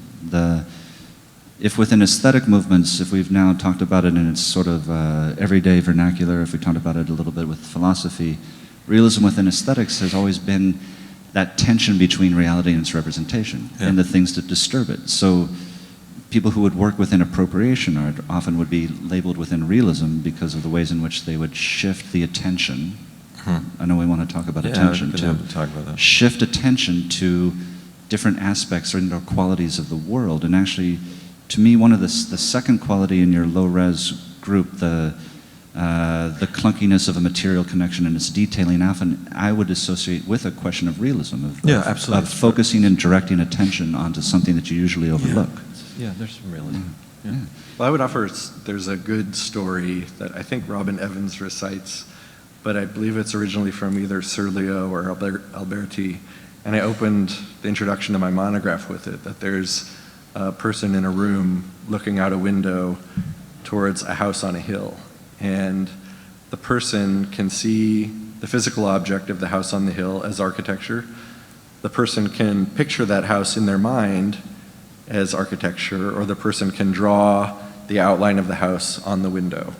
Speaker 4: If within aesthetic movements, if we've now talked about it in its sort of everyday vernacular, if we talked about it a little bit with philosophy, realism within aesthetics has always been that tension between reality and its representation, and the things that disturb it. So people who would work within appropriation art often would be labeled within realism because of the ways in which they would shift the attention. I know we want to talk about attention too.
Speaker 5: Talk about that.
Speaker 4: Shift attention to different aspects or qualities of the world. And actually, to me, one of the second quality in your low-res group, the clunkiness of a material connection and its detailing, often I would associate with a question of realism,
Speaker 5: absolutely.
Speaker 4: of focusing and directing attention onto something that you usually overlook.
Speaker 5: Yeah, there's some realism. Yeah.
Speaker 6: Well, I would offer, there's a good story that I think Robin Evans recites, but I believe it's originally from either Serlio or Alberti, and I opened the introduction to my monograph with it, that there's a person in a room looking out a window towards a house on a hill, and the person can see the physical object of the house on the hill as architecture. The person can picture that house in their mind as architecture, or the person can draw the outline of the house on the window.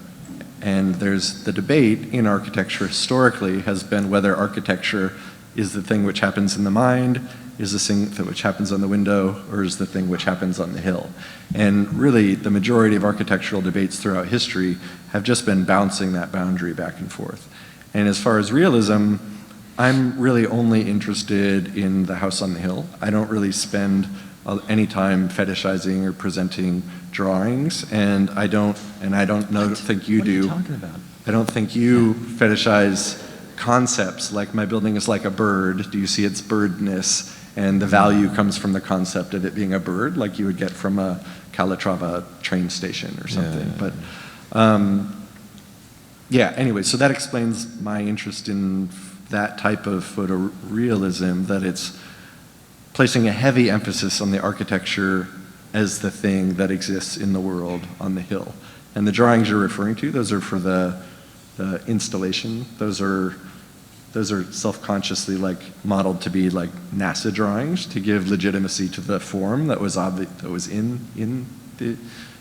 Speaker 6: And there's the debate in architecture historically has been whether architecture is the thing which happens in the mind, is the thing which happens on the window, or is the thing which happens on the hill. And really, the majority of architectural debates throughout history have just been bouncing that boundary back and forth. And as far as realism, I'm really only interested in the house on the hill. I don't really spend any time fetishizing or presenting drawings, and I don't think you do.
Speaker 5: What are you talking about?
Speaker 6: I don't think you fetishize concepts like my building is like a bird. Do you see its birdness? And the value comes from the concept of it being a bird, like you would get from a Calatrava train station or something.
Speaker 5: Yeah.
Speaker 6: But yeah, anyway, so that explains my interest in that type of photorealism, that it's placing a heavy emphasis on the architecture as the thing that exists in the world on the hill. And the drawings you're referring to, those are for the installation. Those are self-consciously like modeled to be like NASA drawings to give legitimacy to the form that was in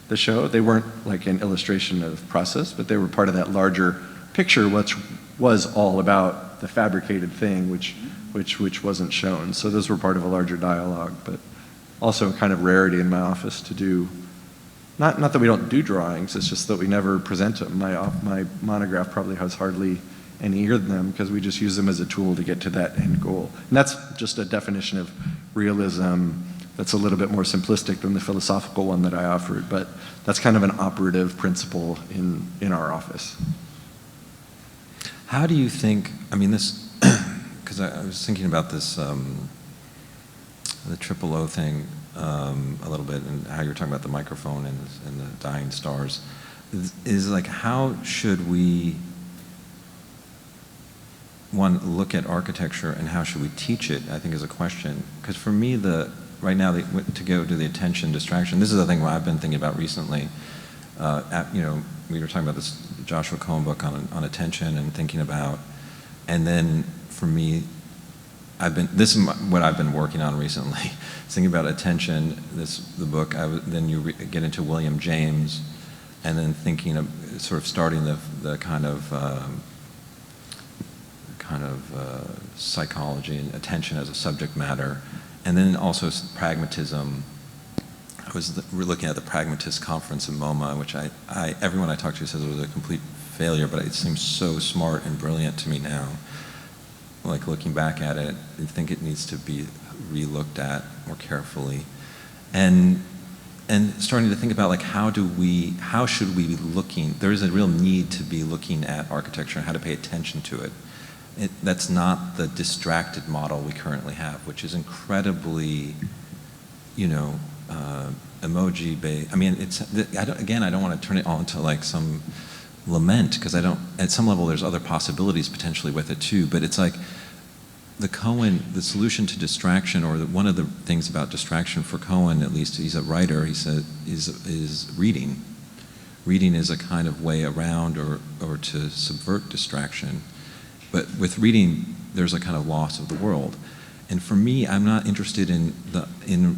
Speaker 6: the show. They weren't like an illustration of process, but they were part of that larger picture, which was all about the fabricated thing, which wasn't shown. So those were part of a larger dialogue, but also kind of rarity in my office to do. Not that we don't do drawings, it's just that we never present them. My monograph probably has hardly any of them because we just use them as a tool to get to that end goal. And that's just a definition of realism that's a little bit more simplistic than the philosophical one that I offered, but that's kind of an operative principle in our office.
Speaker 5: How do you think, I mean this, because I was thinking about this, the triple O thing a little bit, and how you were talking about the microphone and the dying stars, is like how should we, one, look at architecture and how should we teach it, I think is a question. Because for me, right now, to go to the attention distraction, this is the thing I've been thinking about recently. We were talking about this Joshua Cohen book on attention and thinking about, and then for me, this is what I've been working on recently, thinking about attention, the book, then you get into William James, and then thinking of sort of starting the kind of psychology and attention as a subject matter, and then also pragmatism. We're looking at the Pragmatist Conference in MoMA, which everyone I talked to says it was a complete failure, but it seems so smart and brilliant to me now. Like looking back at it, I think it needs to be re-looked at more carefully, and starting to think about like how should we be looking? There is a real need to be looking at architecture and how to pay attention to it. That's not the distracted model we currently have, which is incredibly, emoji based. I mean, I don't want to turn it all into like some lament, because at some level there's other possibilities potentially with it too, but it's like the solution to distraction, or one of the things about distraction for Cohen, at least he's a writer, he said, is reading. Reading is a kind of way around or to subvert distraction. But with reading, there's a kind of loss of the world. And for me, I'm not interested in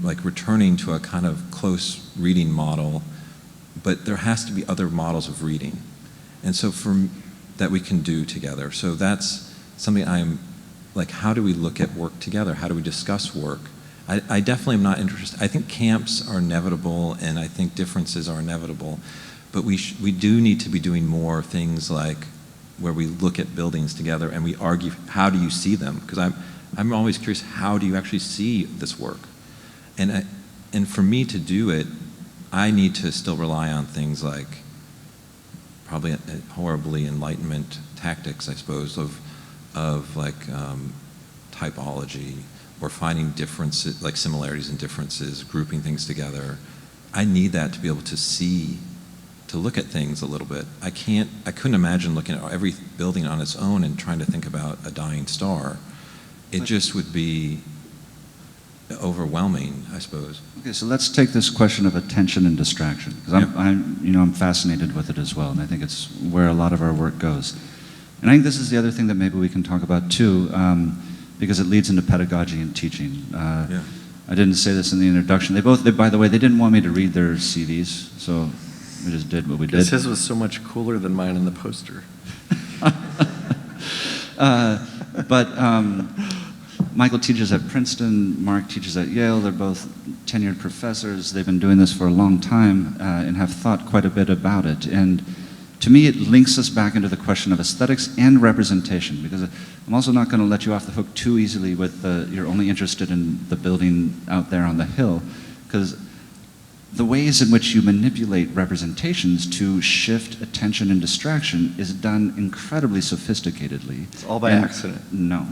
Speaker 5: like returning to a kind of close reading model, but there has to be other models of reading. And so that we can do together. So that's something I'm like, how do we look at work together? How do we discuss work? I definitely am not interested. I think camps are inevitable, and I think differences are inevitable, but we do need to be doing more things like where we look at buildings together and we argue, how do you see them? Because I'm always curious, how do you actually see this work? And for me to do it, I need to still rely on things like probably horribly Enlightenment tactics, I suppose, of like typology, or finding differences, like similarities and differences, grouping things together. I need that to be able to look at things a little bit. I couldn't imagine looking at every building on its own and trying to think about a dying star. It just would be overwhelming, I suppose.
Speaker 4: Okay, so let's take this question of attention and distraction, because I'm fascinated with it as well, and I think it's where a lot of our work goes. And I think this is the other thing that maybe we can talk about too, because it leads into pedagogy and teaching. I didn't say this in the introduction. By the way, they didn't want me to read their CVs, so We just did what we did.
Speaker 6: Because his was so much cooler than mine in the poster.
Speaker 4: Michael teaches at Princeton, Mark teaches at Yale. They're both tenured professors. They've been doing this for a long time and have thought quite a bit about it. And to me, it links us back into the question of aesthetics and representation, because I'm also not going to let you off the hook too easily with you're only interested in the building out there on the hill, because the ways in which you manipulate representations to shift attention and distraction is done incredibly sophisticatedly.
Speaker 6: It's all by accident.
Speaker 4: No.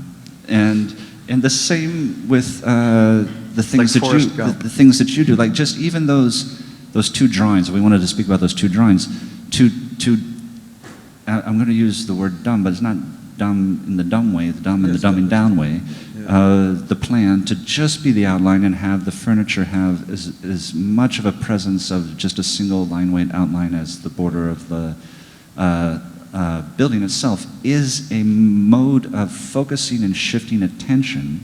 Speaker 4: And the same with the things
Speaker 6: like
Speaker 4: the things that you do, like just even those two drawings. We wanted to speak about those two drawings. I'm going to use the word dumb, but it's not dumb in the dumb way. It's dumb in the dumbing down way. Yeah. The plan to just be the outline and have the furniture have as much of a presence of just a single line weight outline as the border of the building itself is a mode of focusing and shifting attention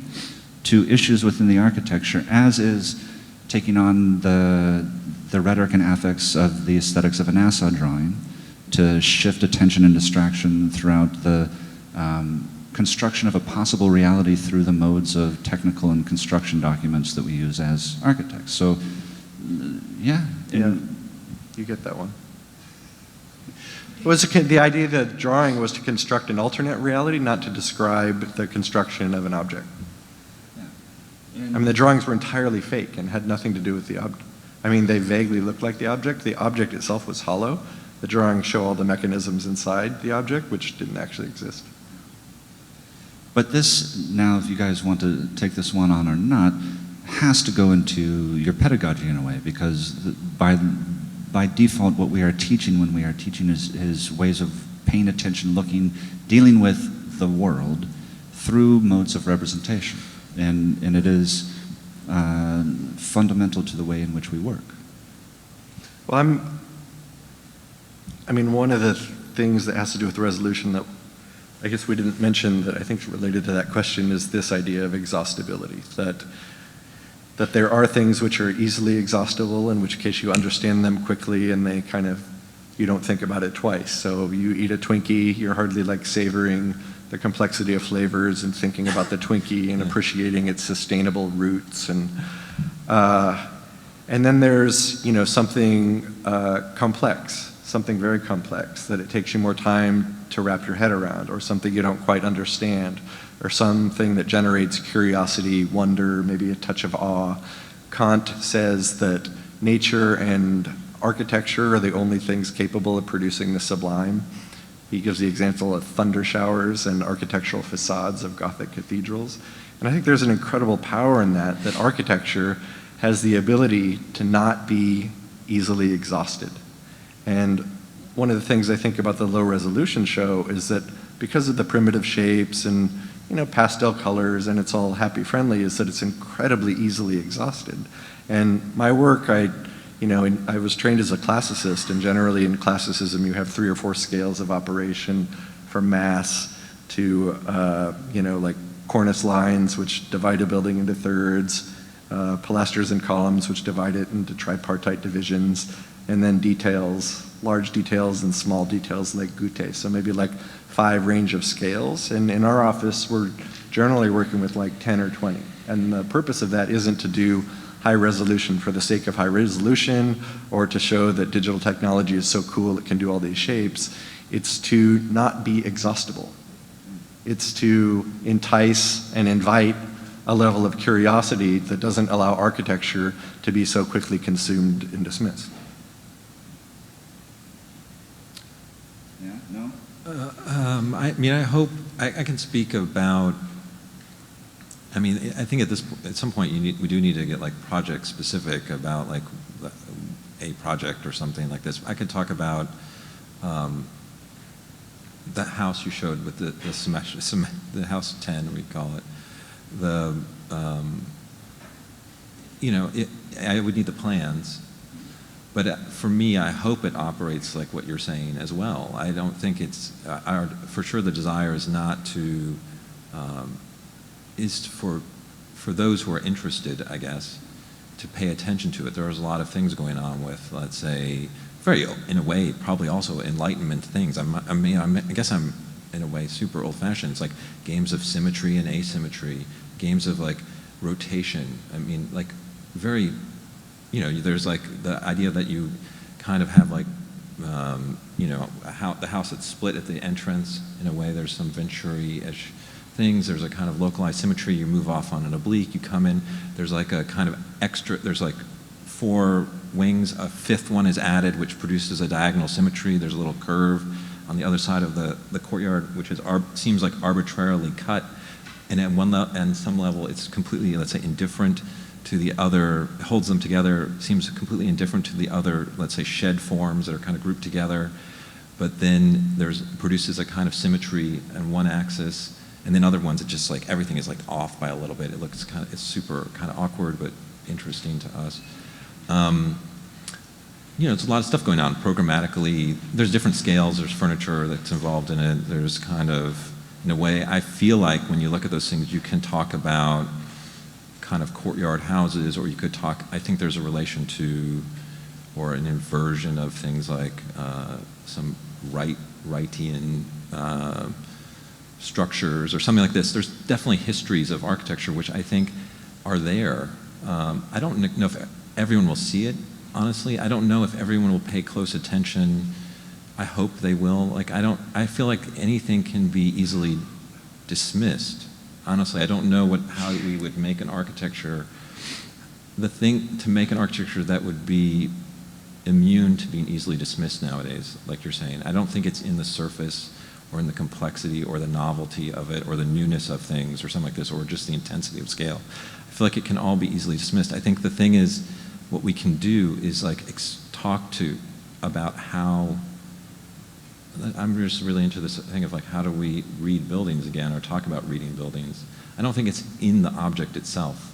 Speaker 4: to issues within the architecture, as is taking on the rhetoric and affects of the aesthetics of a NASA drawing to shift attention and distraction throughout the construction of a possible reality through the modes of technical and construction documents that we use as architects. So, yeah.
Speaker 6: Yeah, you get that one. The idea of the drawing was to construct an alternate reality, not to describe the construction of an object. Yeah. I mean, the drawings were entirely fake and had nothing to do with the object. I mean, they vaguely looked like the object. The object itself was hollow. The drawings show all the mechanisms inside the object, which didn't actually exist.
Speaker 4: But this, now if you guys want to take this one on or not, has to go into your pedagogy in a way, because by default what we are teaching when we are teaching is ways of paying attention, looking, dealing with the world through modes of representation. And it is fundamental to the way in which we work.
Speaker 6: Well, I mean, one of the things that has to do with the resolution that I guess we didn't mention that I think is related to that question is this idea of exhaustibility, that there are things which are easily exhaustible, in which case you understand them quickly and they kind of, you don't think about it twice. So you eat a Twinkie, you're hardly like savoring the complexity of flavors and thinking about the Twinkie and appreciating its sustainable roots. And then there's, you know, something complex, something very complex that it takes you more time to wrap your head around, or something you don't quite understand, or something that generates curiosity, wonder, maybe a touch of awe. Kant says that nature and architecture are the only things capable of producing the sublime. He gives the example of thunder showers and architectural facades of Gothic cathedrals. And I think there's an incredible power in that architecture has the ability to not be easily exhausted. And one of the things I think about the low resolution show is that because of the primitive shapes and, you know, pastel colors and it's all happy friendly, is that it's incredibly easily exhausted. And my work, I was trained as a classicist, and generally in classicism you have 3 or 4 scales of operation, from mass to, like cornice lines which divide a building into thirds, pilasters and columns which divide it into tripartite divisions, and then details, large details and small details like goutte. So maybe like 5 range of scales. And in our office, we're generally working with like 10 or 20. And the purpose of that isn't to do high resolution for the sake of high resolution or to show that digital technology is so cool it can do all these shapes. It's to not be exhaustible. It's to entice and invite a level of curiosity that doesn't allow architecture to be so quickly consumed and dismissed.
Speaker 4: Yeah, no?
Speaker 5: I mean, I hope I can speak about. I mean, I think at some point we do need to get like project specific about like a project or something like this. I could talk about the house you showed with the house 10, we call it. I would need the plans. But for me, I hope it operates like what you're saying as well. I don't think it's, for sure the desire is not to, is for those who are interested, I guess, to pay attention to it. There's a lot of things going on with, let's say, very, in a way, probably also Enlightenment things. I guess I'm, in a way, super old-fashioned. It's like games of symmetry and asymmetry, games of like rotation. I mean, like very, there's like the idea that you kind of have like, the house that's split at the entrance. In a way, there's some Venturi-ish things. There's a kind of localized symmetry. You move off on an oblique, you come in. There's like a kind of extra, there's like 4 wings, a 5th one is added, which produces a diagonal symmetry. There's a little curve on the other side of the courtyard, which seems like arbitrarily cut. And at some level, it's completely, let's say, indifferent to the other, holds them together, seems completely indifferent to the other, let's say, shed forms that are kind of grouped together. But then produces a kind of symmetry on one axis, and then other ones, it just like, everything is like off by a little bit. It looks it's super kind of awkward, but interesting to us. There's a lot of stuff going on programmatically. There's different scales. There's furniture that's involved in it. There's kind of, in a way, I feel like when you look at those things, you can talk about kind of courtyard houses, or you could talk, I think there's a relation to, or an inversion of things like some Wrightian structures or something like this. There's definitely histories of architecture which I think are there. I don't know if everyone will see it, honestly. I don't know if everyone will pay close attention. I hope they will. I feel like anything can be easily dismissed. Honestly, I don't know how we would make an architecture. The thing to make an architecture that would be immune to being easily dismissed nowadays, like you're saying. I don't think it's in the surface or in the complexity or the novelty of it or the newness of things or something like this, or just the intensity of scale. I feel like it can all be easily dismissed. I think the thing is, what we can do is like talk about how, I'm just really into this thing of like, how do we read buildings again, or talk about reading buildings? I don't think it's in the object itself.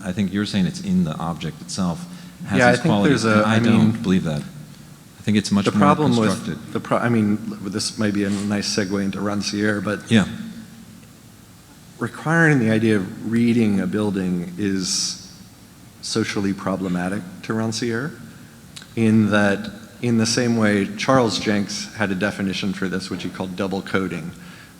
Speaker 5: I think you're saying it's in the object itself. Has
Speaker 6: yeah, I
Speaker 5: its
Speaker 6: think
Speaker 5: qualities.
Speaker 6: there's
Speaker 5: I don't believe that. I think it's much
Speaker 6: the
Speaker 5: more
Speaker 6: problem
Speaker 5: constructed.
Speaker 6: with this might be a nice segue into Rancière, but
Speaker 5: Yeah.
Speaker 6: requiring the idea of reading a building is socially problematic to Rancière, in that, in the same way, Charles Jenks had a definition for this, which he called double coding,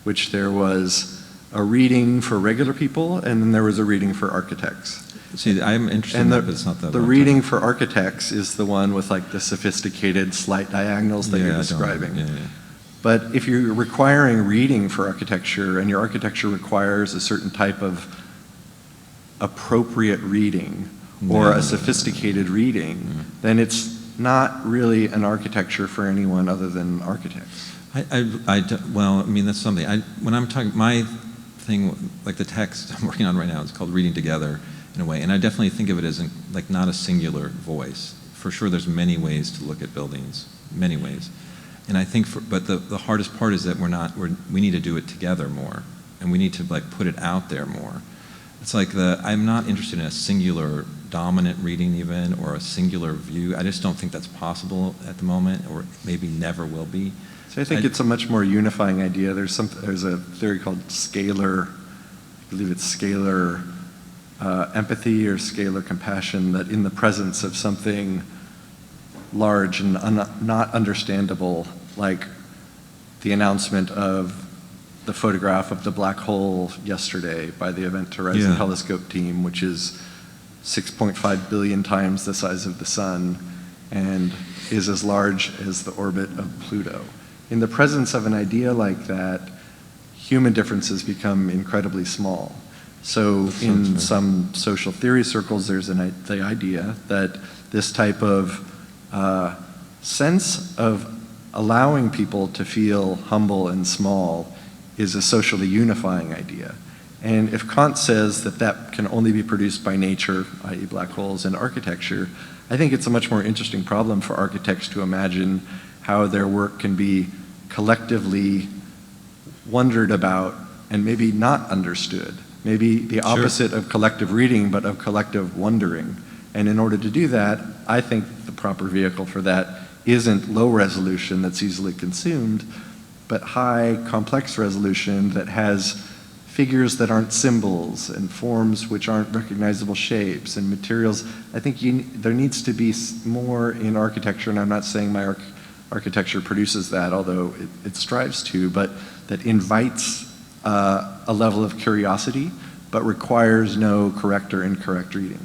Speaker 6: which there was a reading for regular people, and then there was a reading for architects.
Speaker 5: See, I'm interested in that, but it's not that.
Speaker 6: The reading for architects is the one with like the sophisticated slight diagonals that you're describing.
Speaker 5: Yeah.
Speaker 6: But if you're requiring reading for architecture, and your architecture requires a certain type of appropriate reading or a sophisticated reading, then it's not really an architecture for anyone other than architects.
Speaker 5: Well, I mean, that's something. When I'm talking, my thing, like the text I'm working on right now, is called Reading Together, in a way, and I definitely think of it as like not a singular voice. For sure, there's many ways to look at buildings, many ways, and I think, but the hardest part is that we need to do it together more, and we need to like put it out there more. It's like I'm not interested in a singular dominant reading even, or a singular view. I just don't think that's possible at the moment, or maybe never will be.
Speaker 6: So I think it's a much more unifying idea. There's a theory called scalar, I believe it's scalar empathy or scalar compassion, that in the presence of something large and not understandable, like the announcement of the photograph of the black hole yesterday by the Event Horizon Telescope team, which is 6.5 billion times the size of the sun and is as large as the orbit of Pluto. In the presence of an idea like that, human differences become incredibly small. So in some social theory circles, there's the idea that this type of sense of allowing people to feel humble and small is a socially unifying idea. And if Kant says that that can only be produced by nature, i.e. black holes, and architecture, I think it's a much more interesting problem for architects to imagine how their work can be collectively wondered about and maybe not understood. Maybe the opposite of collective reading, but of collective wondering. And in order to do that, I think the proper vehicle for that isn't low resolution that's easily consumed, but high complex resolution that has figures that aren't symbols and forms which aren't recognizable shapes and materials. I think there needs to be more in architecture, and I'm not saying my architecture produces that, although it strives to, but that invites a level of curiosity, but requires no correct or incorrect reading.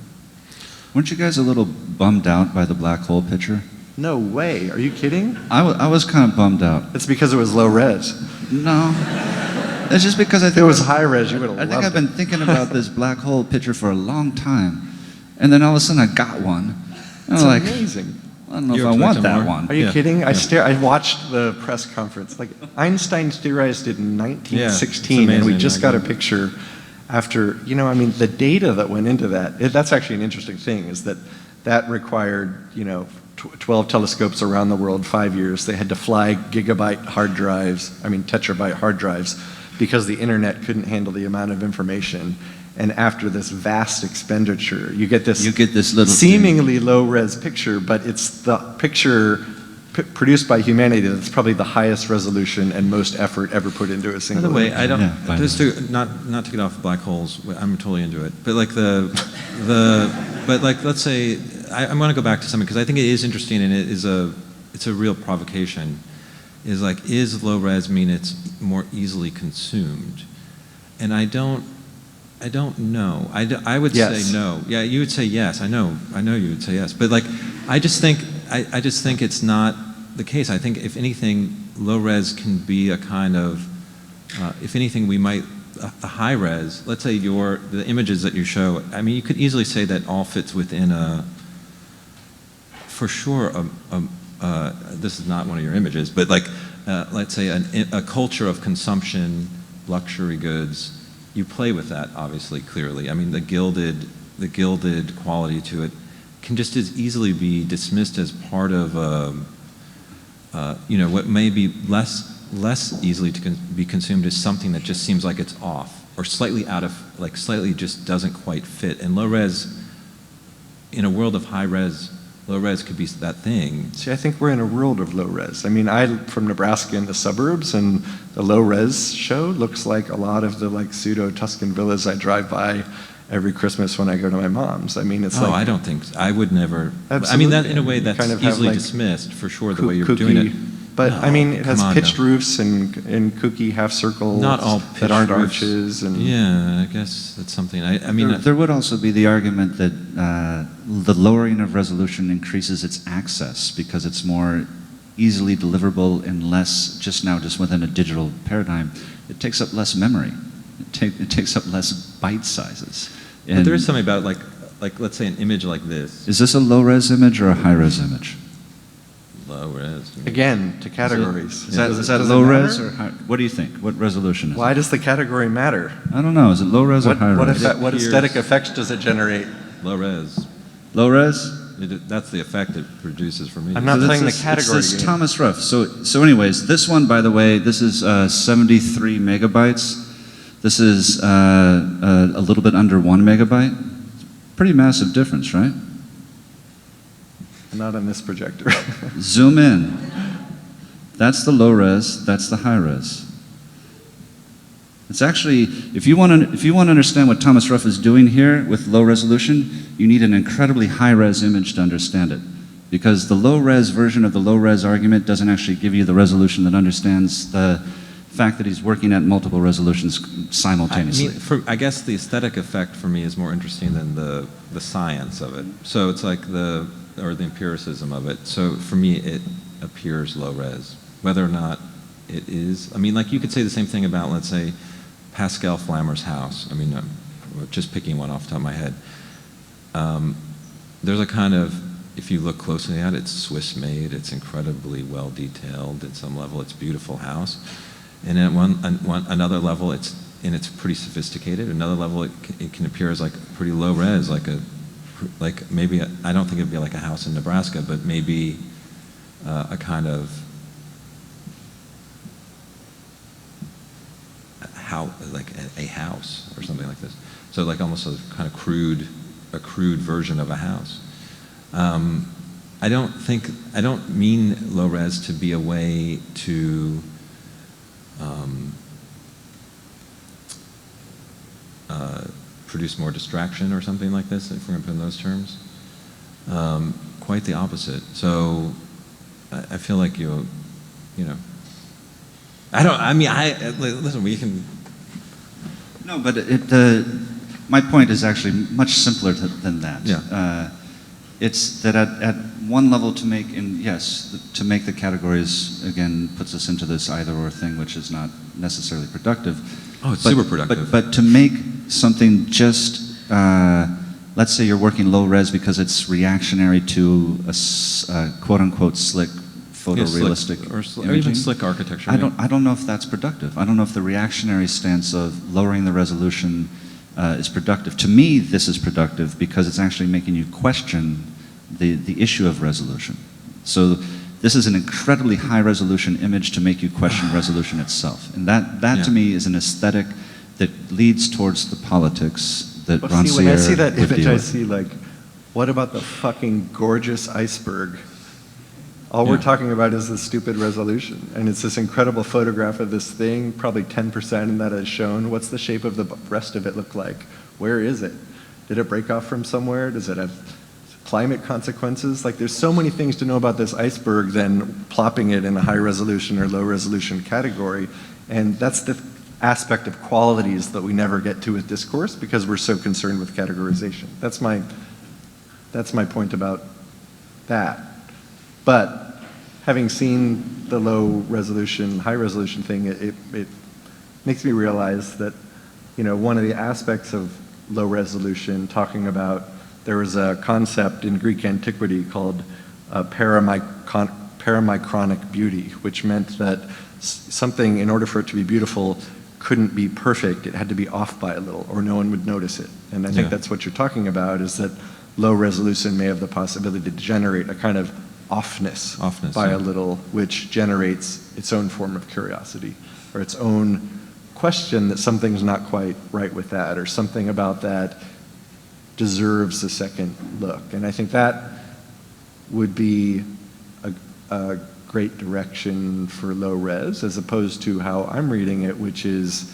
Speaker 4: Weren't you guys a little bummed out by the black hole picture?
Speaker 6: No way, are you kidding?
Speaker 4: I was kind of bummed out.
Speaker 6: It's because it was low res.
Speaker 4: No. It's just because I think
Speaker 6: If it was high res, you would have
Speaker 4: I
Speaker 6: loved
Speaker 4: think I've been thinking about this black hole picture for a long time. And then all of a sudden I got one. And
Speaker 6: It's
Speaker 4: I'm like,
Speaker 6: amazing.
Speaker 4: I don't know
Speaker 5: You
Speaker 4: if I want
Speaker 5: expected
Speaker 4: that
Speaker 5: more?
Speaker 4: one.
Speaker 6: Are you
Speaker 5: Yeah.
Speaker 6: kidding? I watched the press conference. Like, Einstein theorized it in 1916,
Speaker 5: Yeah, it's
Speaker 6: and we
Speaker 5: amazing,
Speaker 6: just got a
Speaker 5: yeah.
Speaker 6: picture after, the data that went into that, that's actually an interesting thing, is that required, 12 telescopes around the world, 5 years. They had to fly terabyte hard drives, because the internet couldn't handle the amount of information. And after this vast expenditure, you get this
Speaker 4: little
Speaker 6: seemingly low-res picture, but it's the picture produced by humanity that's probably the highest resolution and most effort ever put into a
Speaker 5: By
Speaker 6: single
Speaker 5: the way,
Speaker 6: image.
Speaker 5: I don't,
Speaker 4: Yeah, by the
Speaker 5: just to, not to get off black holes, I'm totally into it, but like but like, let's say, I'm going to go back to something, because I think it is interesting, and it's a real provocation, is low res mean it's more easily consumed? And I don't know. I would
Speaker 6: Yes.
Speaker 5: say no. Yeah, you would say yes. I know you would say yes. But like, I just think it's not the case. I think if anything, low res can be a kind of, if anything, the high res. Let's say the images that you show. I mean, you could easily say that all fits within for sure. This is not one of your images, but like, let's say a culture of consumption, luxury goods. You play with that, obviously, clearly. I mean, the gilded quality to it can just as easily be dismissed as part of, what may be less easily to be consumed as something that just seems like it's off, or slightly slightly just doesn't quite fit. And low res, in a world of high res, low res could be that thing.
Speaker 6: See, I think we're in a world of low res. I mean, I'm from Nebraska in the suburbs, and the low res show looks like a lot of the pseudo Tuscan villas I drive by every Christmas when I go to my mom's. I mean, it's
Speaker 5: I don't think so. I would never.
Speaker 6: Absolutely.
Speaker 5: I mean, that in a way that's
Speaker 6: kind of have,
Speaker 5: easily
Speaker 6: like,
Speaker 5: dismissed for sure. The way you're
Speaker 6: kooky,
Speaker 5: doing it,
Speaker 6: but
Speaker 5: No,
Speaker 6: I mean, it has
Speaker 5: come on,
Speaker 6: pitched
Speaker 5: no.
Speaker 6: roofs and kooky half circles
Speaker 5: Not all
Speaker 6: that
Speaker 5: pitched
Speaker 6: aren't
Speaker 5: roofs.
Speaker 6: arches. And
Speaker 5: Yeah, I guess that's something. I mean,
Speaker 4: There would also be the argument that the lowering of resolution increases its access, because it's more easily deliverable and less, just within a digital paradigm. It takes up less memory. It takes up less byte sizes.
Speaker 5: but there is something about like let's say an image like this,
Speaker 4: Is this a low-res image or a high-res image?
Speaker 5: low res.
Speaker 6: again, to categories.
Speaker 4: Is that
Speaker 6: Does it
Speaker 4: low-res
Speaker 6: matter?
Speaker 4: or high? What do you think? What resolution is
Speaker 6: Why
Speaker 4: it?
Speaker 6: does the category matter?
Speaker 4: I don't know. Is it low-res or high-res?
Speaker 6: What aesthetic effects does it generate?
Speaker 5: Low res.
Speaker 4: Low-res?
Speaker 5: That's the effect it produces for me.
Speaker 6: I'm not playing the
Speaker 4: It's
Speaker 6: category
Speaker 4: this
Speaker 6: game.
Speaker 4: Thomas Ruff. So anyways, this one, by the way, this is 73 megabytes. This is a little bit under 1 megabyte. Pretty massive difference, right?
Speaker 6: Not on this projector.
Speaker 4: Zoom in. That's the low res, that's the high res. It's actually, if you want to understand what Thomas Ruff is doing here with low resolution, you need an incredibly high res image to understand it. Because the low res version of the low res argument doesn't actually give you the resolution that understands the fact that he's working at multiple resolutions simultaneously.
Speaker 5: I guess the aesthetic effect for me is more interesting than the science of it. So it's like the empiricism of it. So for me, it appears low res, whether or not it is. I mean, like you could say the same thing about, let's say, Pascal Flammer's house. I mean, I'm just picking one off the top of my head. There's a kind of, if you look closely at it, it's Swiss-made. It's incredibly well detailed. At some level, it's a beautiful house. And at another level, it's pretty sophisticated. Another level, it can appear as like pretty low res, like maybe I don't think it'd be like a house in Nebraska, but maybe a kind of like a house or something like this. So like almost a kind of crude version of a house. I don't mean low res to be a way to produce more distraction or something like this, if we're going to put in those terms. Quite the opposite. So I feel like you know, listen, we can.
Speaker 4: No, but my point is actually much simpler than that.
Speaker 5: Yeah.
Speaker 4: It's that at one level to make the categories, again, puts us into this either or thing, which is not necessarily productive.
Speaker 5: Oh, it's super productive.
Speaker 4: But to make something just, let's say you're working low res because it's reactionary to a quote unquote slick photorealistic
Speaker 5: or even slick architecture.
Speaker 4: I don't know if that's productive. I don't know if the reactionary stance of lowering the resolution is productive. To me, this is productive because it's actually making you question the issue of resolution. So this is an incredibly high resolution image to make you question resolution itself. And that to me is an aesthetic that leads towards the politics that
Speaker 6: Well,
Speaker 4: Rancière
Speaker 6: see, when I see that
Speaker 4: would
Speaker 6: image,
Speaker 4: deal
Speaker 6: I
Speaker 4: with.
Speaker 6: see like, what about the fucking gorgeous iceberg? All we're talking about is the stupid resolution. And it's this incredible photograph of this thing, probably 10% in that is shown. What's the shape of the rest of it look like? Where is it? Did it break off from somewhere? Does it have climate consequences? Like, there's so many things to know about this iceberg than plopping it in a high resolution or low resolution category. And that's the aspect of qualities that we never get to with discourse because we're so concerned with categorization. That's my point about that. But having seen the low resolution, high resolution thing, it makes me realize that, you know, one of the aspects of low resolution, talking about, there was a concept in Greek antiquity called paramicronic beauty, which meant that something, in order for it to be beautiful, couldn't be perfect. It had to be off by a little, or no one would notice it. And I think that's what you're talking about, is that low resolution may have the possibility to generate a kind of offness by a little, which generates its own form of curiosity, or its own question that something's not quite right with that, or something about that deserves a second look. And I think that would be a great direction for low res, as opposed to how I'm reading it, which is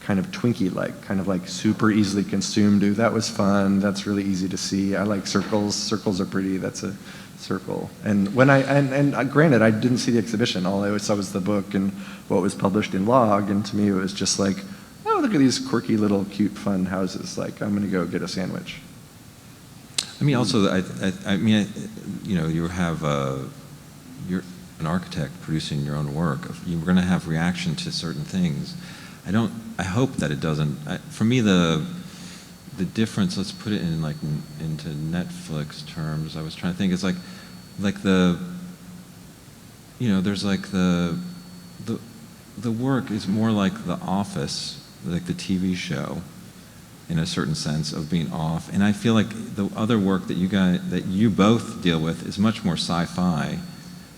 Speaker 6: kind of Twinkie-like, kind of like super easily consumed. Ooh, that was fun. That's really easy to see. I like circles. Circles are pretty. That's a circle. And when granted, I didn't see the exhibition. All I always saw was the book and what was published in Log. And to me, it was just like, oh, look at these quirky little cute fun houses. Like, I'm going to go get a sandwich.
Speaker 5: I mean, also, I mean, you know, you're an architect producing your own work. You're going to have reaction to certain things. I hope that it doesn't. For me, the difference, let's put it in into Netflix terms. I was trying to think. It's like the, you know, there's like the work is more like The Office, like the TV show, in a certain sense of being off. And I feel like the other work that you both deal with is much more sci-fi.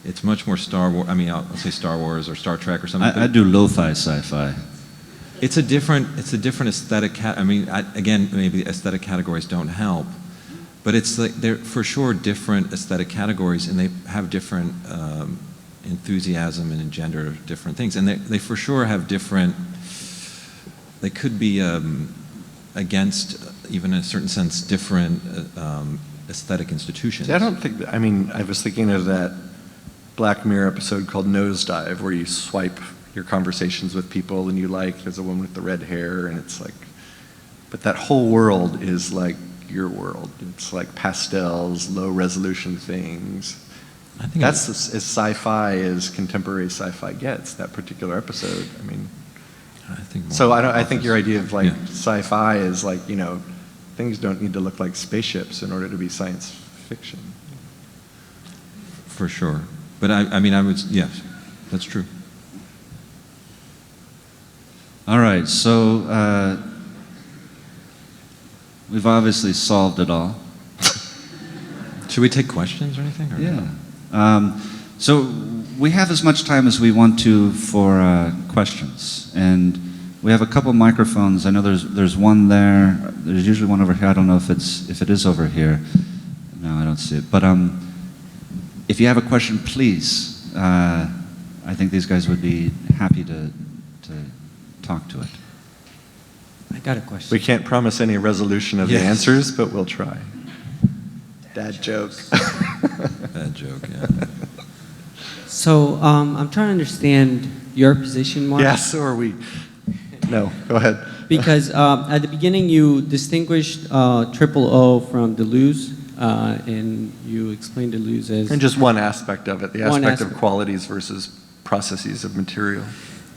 Speaker 5: It's much more Star Wars. I mean, I'll say Star Wars or Star Trek or something.
Speaker 4: I do lo-fi sci-fi.
Speaker 5: It's a different aesthetic. I mean, again, maybe aesthetic categories don't help, but it's like they're for sure different aesthetic categories, and they have different enthusiasm and engender different things, and they for sure have different. They could be against, even in a certain sense, different aesthetic institutions.
Speaker 6: See, I don't think. I mean, I was thinking of that Black Mirror episode called Nosedive, where you swipe your conversations with people and you like, there's a woman with the red hair, and it's like, but that whole world is like your world. It's like pastels, low resolution things. I think that's as sci-fi as contemporary sci-fi gets, that particular episode. I mean,
Speaker 5: I think
Speaker 6: so I think your idea of like sci-fi is like, you know, things don't need to look like spaceships in order to be science fiction.
Speaker 5: For sure. But I mean, yes, that's true.
Speaker 4: All right, so we've obviously solved it all.
Speaker 5: Should we take questions or anything? Or
Speaker 4: Yeah. So we have as much time as we want to for questions, and we have a couple microphones. I know there's one there. There's usually one over here. I don't know if it is over here. No, I don't see it. But if you have a question, please. I think these guys would be happy to talk to it.
Speaker 7: I got a question.
Speaker 6: We can't promise any resolution of the
Speaker 5: Yes.
Speaker 6: answers, but we'll try. Dad joke.
Speaker 5: Bad joke, yeah.
Speaker 7: So I'm trying to understand your position, Mark.
Speaker 6: Yeah, so are we. No, go ahead.
Speaker 7: Because at the beginning you distinguished triple O from Deleuze, and you explained Deleuze as...
Speaker 6: And just one aspect of it, the
Speaker 7: One
Speaker 6: aspect of
Speaker 7: aspect.
Speaker 6: qualities versus processes of material.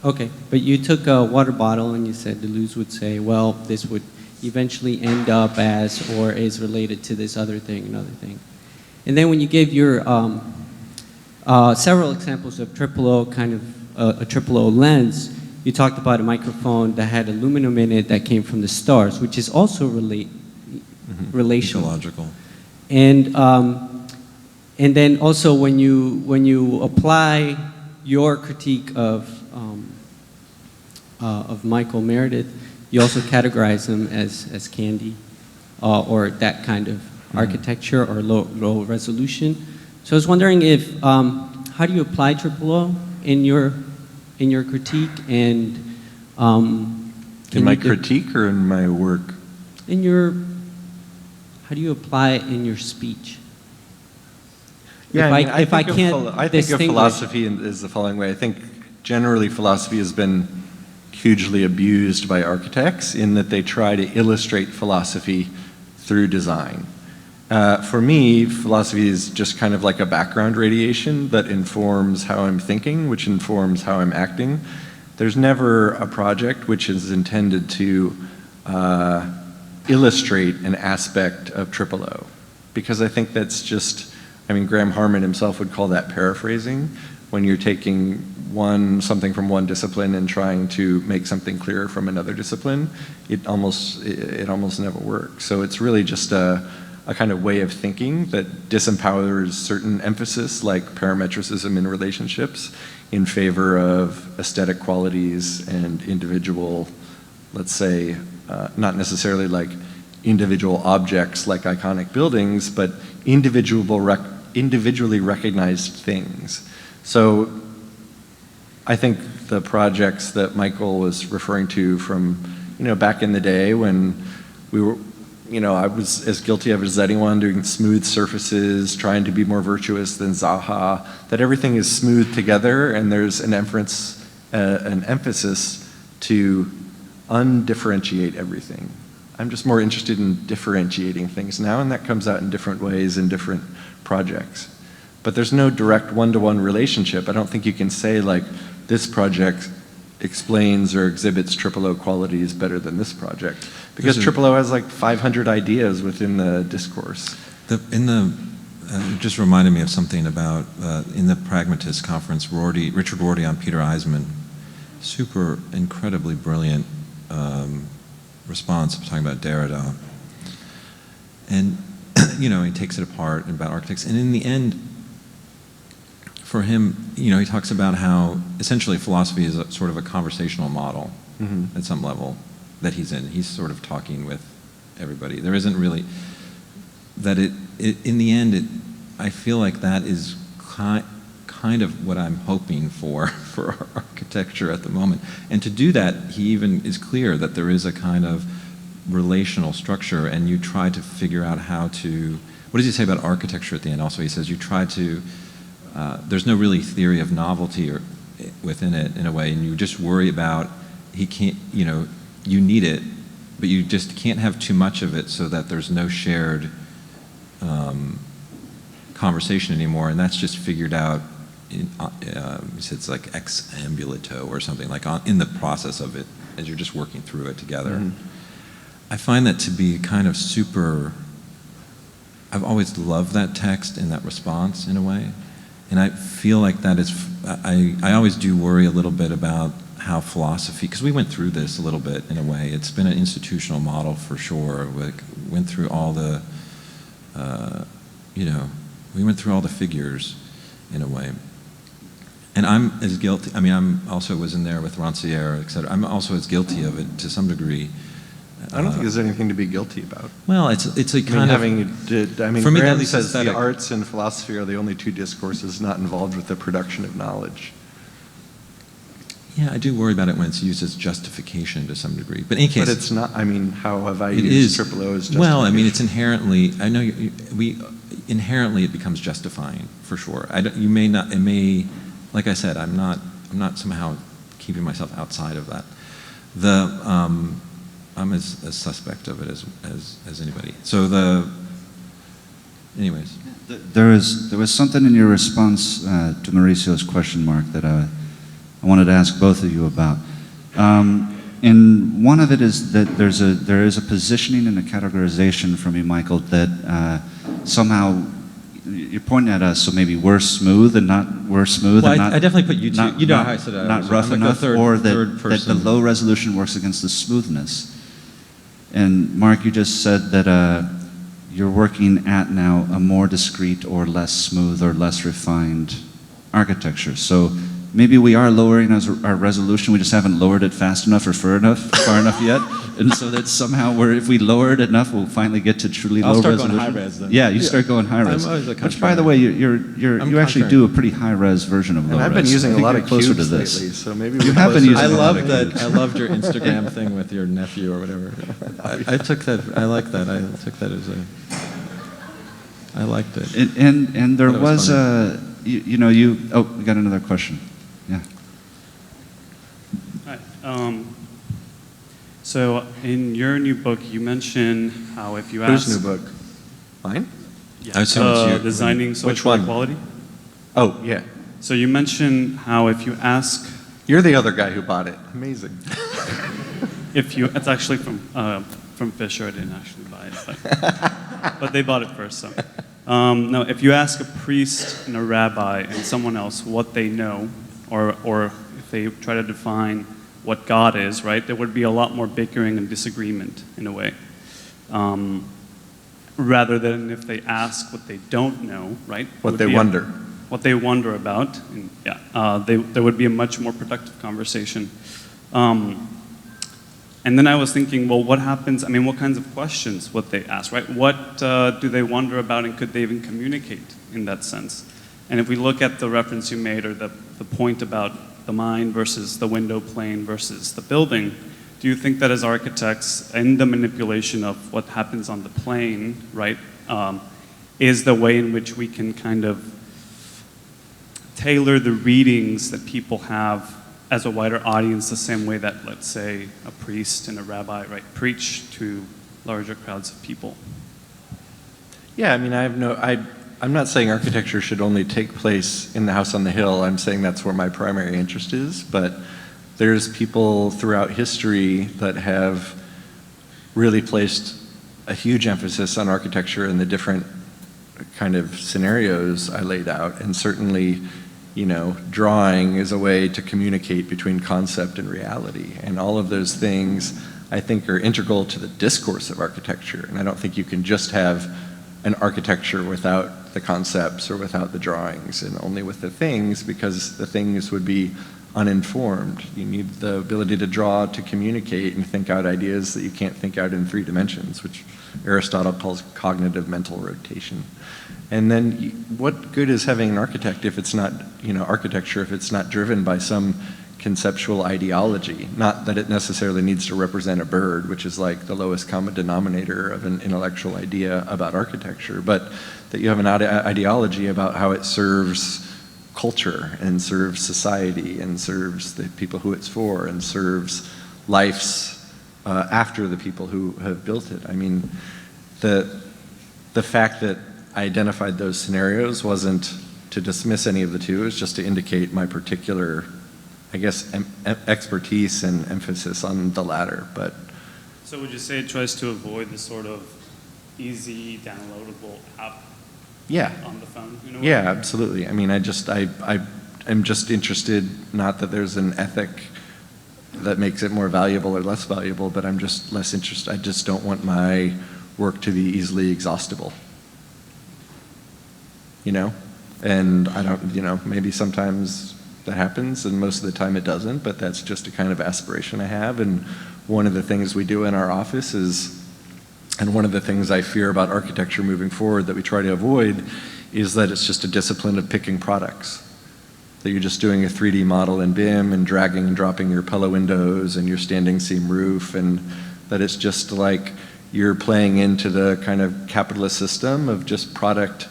Speaker 7: Okay, but you took a water bottle and you said Deleuze would say, well, this would eventually end up as or is related to this other thing, another thing. And then when you gave your several examples of triple O, kind of a triple O lens, you talked about a microphone that had aluminum in it that came from the stars, which is also relational.
Speaker 5: Ecological.
Speaker 7: And then also when you apply your critique of Michael Meredith, you also categorize them as candy or that kind of architecture or low resolution. So I was wondering if how do you apply triple O in your critique and
Speaker 6: In my critique or in my work?
Speaker 7: in your how do you apply it in your speech?
Speaker 6: Yeah,
Speaker 7: If I can't
Speaker 6: I think of
Speaker 7: distinguish-
Speaker 6: philosophy is the following way. I think generally philosophy has been hugely abused by architects in that they try to illustrate philosophy through design. For me, philosophy is just kind of like a background radiation that informs how I'm thinking, which informs how I'm acting. There's never a project which is intended to illustrate an aspect of triple O, because I think that's just, I mean, Graham Harman himself would call that paraphrasing, when you're taking something from one discipline and trying to make something clearer from another discipline. It almost never works. So it's really just a kind of way of thinking that disempowers certain emphasis, like parametricism in relationships, in favor of aesthetic qualities and individual, let's say, not necessarily like individual objects like iconic buildings, but individually recognized things. So I think the projects that Michael was referring to from, back in the day when we were, I was as guilty of it as anyone, doing smooth surfaces, trying to be more virtuous than Zaha, that everything is smooth together and there's an emphasis to undifferentiate everything. I'm just more interested in differentiating things now, and that comes out in different ways in different projects. But there's no direct one-to-one relationship. I don't think you can say, like, this project explains or exhibits triple O qualities better than this project, because triple O has like 500 ideas within the discourse.
Speaker 5: It just reminded me of something about, in the Pragmatist Conference, Richard Rorty on Peter Eisman, super incredibly brilliant response talking about Derrida. And, he takes it apart about architects. And in the end, for him, he talks about how essentially philosophy is sort of a conversational model at some level that he's in. He's sort of talking with everybody. There isn't really, that in the end, I feel like that is kind of what I'm hoping for architecture at the moment. And to do that, he even is clear that there is a kind of relational structure, and you try to figure out how to, what does he say about architecture at the end also? He says you try to, there's no really theory of novelty within it in a way, and you just worry about, he can't, you need it, but you just can't have too much of it so that there's no shared conversation anymore, and that's just figured out it's like ex ambulato or something, like in the process of it, as you're just working through it together. I find that to be kind of I've always loved that text and that response in a way, and I feel like that is, I always do worry a little bit about how philosophy, because we went through this a little bit in a way, it's been an institutional model for sure, we went through all the, we went through all the figures in a way. And I'm as guilty, I'm also was in there with Rancière, et cetera. I'm also as guilty of it to some degree.
Speaker 6: I don't think there's anything to be guilty about.
Speaker 5: Well, it's a kind of...
Speaker 6: for me, Graham says the arts and philosophy are the only two discourses not involved with the production of knowledge.
Speaker 5: Yeah, I do worry about it when it's used as justification to some degree. But in any case,
Speaker 6: But it's not, I mean, how have I
Speaker 5: it
Speaker 6: used
Speaker 5: is
Speaker 6: triple O as justification?
Speaker 5: well. I mean, it's inherently. I know inherently it becomes justifying for sure. You may not. It may, like I said, I'm not somehow keeping myself outside of that. I'm as suspect of it as anybody. So anyways.
Speaker 4: There was something in your response to Mauricio's question mark that I wanted to ask both of you about. And one of it is that there is a positioning and a categorization from you, Michael, that somehow you're pointing at us, so maybe we're smooth and not we're smooth.
Speaker 5: Well,
Speaker 4: and not,
Speaker 5: I definitely put you two.
Speaker 4: not,
Speaker 5: You know
Speaker 4: not,
Speaker 5: how I said it.
Speaker 4: not rough
Speaker 5: I'm like
Speaker 4: enough, or that the low resolution works against the smoothness. And Mark, you just said that you're working at now a more discrete or less smooth or less refined architecture. So maybe we are lowering our resolution, we just haven't lowered it fast enough or far enough yet. And so that somehow if we lower it enough, we'll finally get to truly low resolution.
Speaker 5: I'll start going high res then.
Speaker 4: Yeah, you start going high res.
Speaker 5: I'm always a
Speaker 4: Which, by the way, you actually do a pretty high res version of low res.
Speaker 6: And I've been using
Speaker 4: I
Speaker 6: a
Speaker 4: think
Speaker 6: lot
Speaker 4: you're
Speaker 6: of
Speaker 4: closer
Speaker 6: cubes
Speaker 4: to this.
Speaker 6: lately, so maybe
Speaker 4: You
Speaker 6: we're
Speaker 4: have been
Speaker 6: closer.
Speaker 4: using
Speaker 5: I
Speaker 4: a lot
Speaker 5: love
Speaker 4: of
Speaker 5: that.
Speaker 4: cubes.
Speaker 5: I loved your Instagram thing with your nephew or whatever. I took that. I like that. I took that as a. I liked it.
Speaker 4: And there
Speaker 5: Thought it was
Speaker 4: was oh, we got another question. Yeah.
Speaker 8: Hi. So in your new book, you mention how if you ask...
Speaker 6: Whose new book? Mine?
Speaker 8: Yeah,
Speaker 5: I assume it's you.
Speaker 8: Designing Social
Speaker 6: Which one?
Speaker 8: Equality.
Speaker 6: Oh, yeah.
Speaker 8: So you mention how if you ask...
Speaker 6: You're the other guy who bought it. Amazing.
Speaker 8: It's actually from Fisher. I didn't actually buy it, but they bought it first. So, no, if you ask a priest and a rabbi and someone else what they know, or if they try to define what God is, right, there would be a lot more bickering and disagreement in a way, rather than if they ask what they don't know, right?
Speaker 6: What they wonder.
Speaker 8: What they wonder about, and there would be a much more productive conversation. And then I was thinking, well, what happens, I mean, what kinds of questions would they ask, right? What do they wonder about, and could they even communicate in that sense? And if we look at the reference you made, or the point about the mind versus the window plane versus the building, do you think that as architects, in the manipulation of what happens on the plane, right, is the way in which we can kind of tailor the readings that people have as a wider audience, the same way that, let's say, a priest and a rabbi, right, preach to larger crowds of people?
Speaker 6: Yeah, I mean, I'm not saying architecture should only take place in the house on the hill. I'm saying that's where my primary interest is, but there's people throughout history that have really placed a huge emphasis on architecture in the different kind of scenarios I laid out, and certainly, you know, drawing is a way to communicate between concept and reality, and all of those things I think are integral to the discourse of architecture, and I don't think you can just have an architecture without the concepts or without the drawings and only with the things, because the things would be uninformed. You need the ability to draw, to communicate, and think out ideas that you can't think out in 3 dimensions, which Aristotle calls cognitive mental rotation. And then what good is having an architect if it's not, you know, architecture if it's not driven by some conceptual ideology? Not that it necessarily needs to represent a bird, which is like the lowest common denominator of an intellectual idea about architecture, but that you have an ideology about how it serves culture and serves society and serves the people who it's for and serves lives after the people who have built it. I mean, the fact that I identified those scenarios wasn't to dismiss any of the two, it's just to indicate my particular, I guess, expertise and emphasis on the latter. But
Speaker 8: So would you say it tries to avoid the sort of easy downloadable app on the phone in a way?
Speaker 6: Yeah, absolutely. I mean, I'm just interested, not that there's an ethic that makes it more valuable or less valuable, but I'm just less interested. I just don't want my work to be easily exhaustible. You know? And I don't, you know, maybe sometimes that happens and most of the time it doesn't, but that's just a kind of aspiration I have. And one of the things we do in our office is, and one of the things I fear about architecture moving forward that we try to avoid, is that it's just a discipline of picking products. that you're just doing a 3D model in BIM and dragging and dropping your Pella windows and your standing seam roof, and that it's just like you're playing into the kind of capitalist system of just product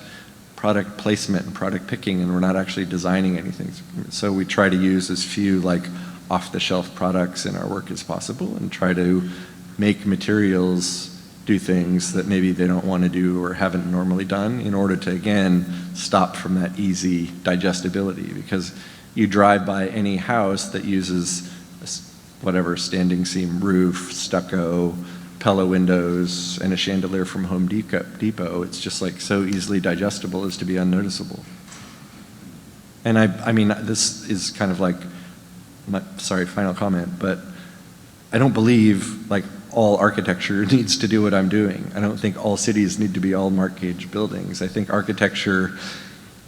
Speaker 6: placement and product picking, and we're not actually designing anything. So we try to use as few like off-the-shelf products in our work as possible, and try to make materials do things that maybe they don't want to do or haven't normally done, in order to, again, stop from that easy digestibility. Because you drive by any house that uses whatever standing seam roof, stucco, Pella windows, and a chandelier from Home Depot, it's just like so easily digestible as to be unnoticeable. And I mean, this is kind of like, sorry, final comment, but I don't believe like all architecture needs to do what I'm doing. I don't think all cities need to be all Mark Gage buildings. I think architecture,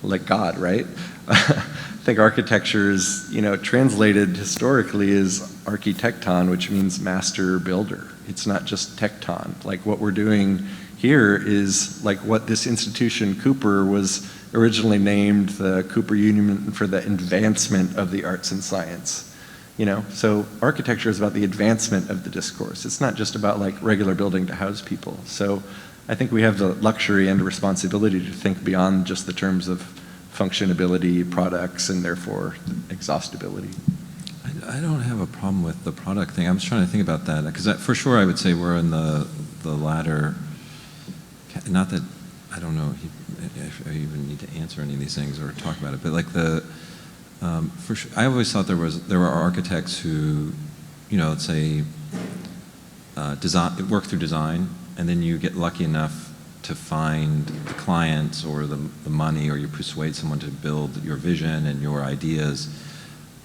Speaker 6: like God, right? I think architecture is, translated historically as architecton, which means master builder. It's not just tecton. Like what we're doing here is like what this institution, Cooper, was originally named the Cooper Union for the advancement of the arts and science. So architecture is about the advancement of the discourse. It's not just about like regular building to house people. So I think we have the luxury and responsibility to think beyond just the terms of functionability, products, and therefore exhaustibility.
Speaker 5: I don't have a problem with the product thing. I'm just trying to think about that, because for sure I would say we're in the latter. Not that I don't know if I even need to answer any of these things or talk about it, but like for sure, I always thought there were architects who, let's say, work through design, and then you get lucky enough to find the clients or the money, or you persuade someone to build your vision and your ideas.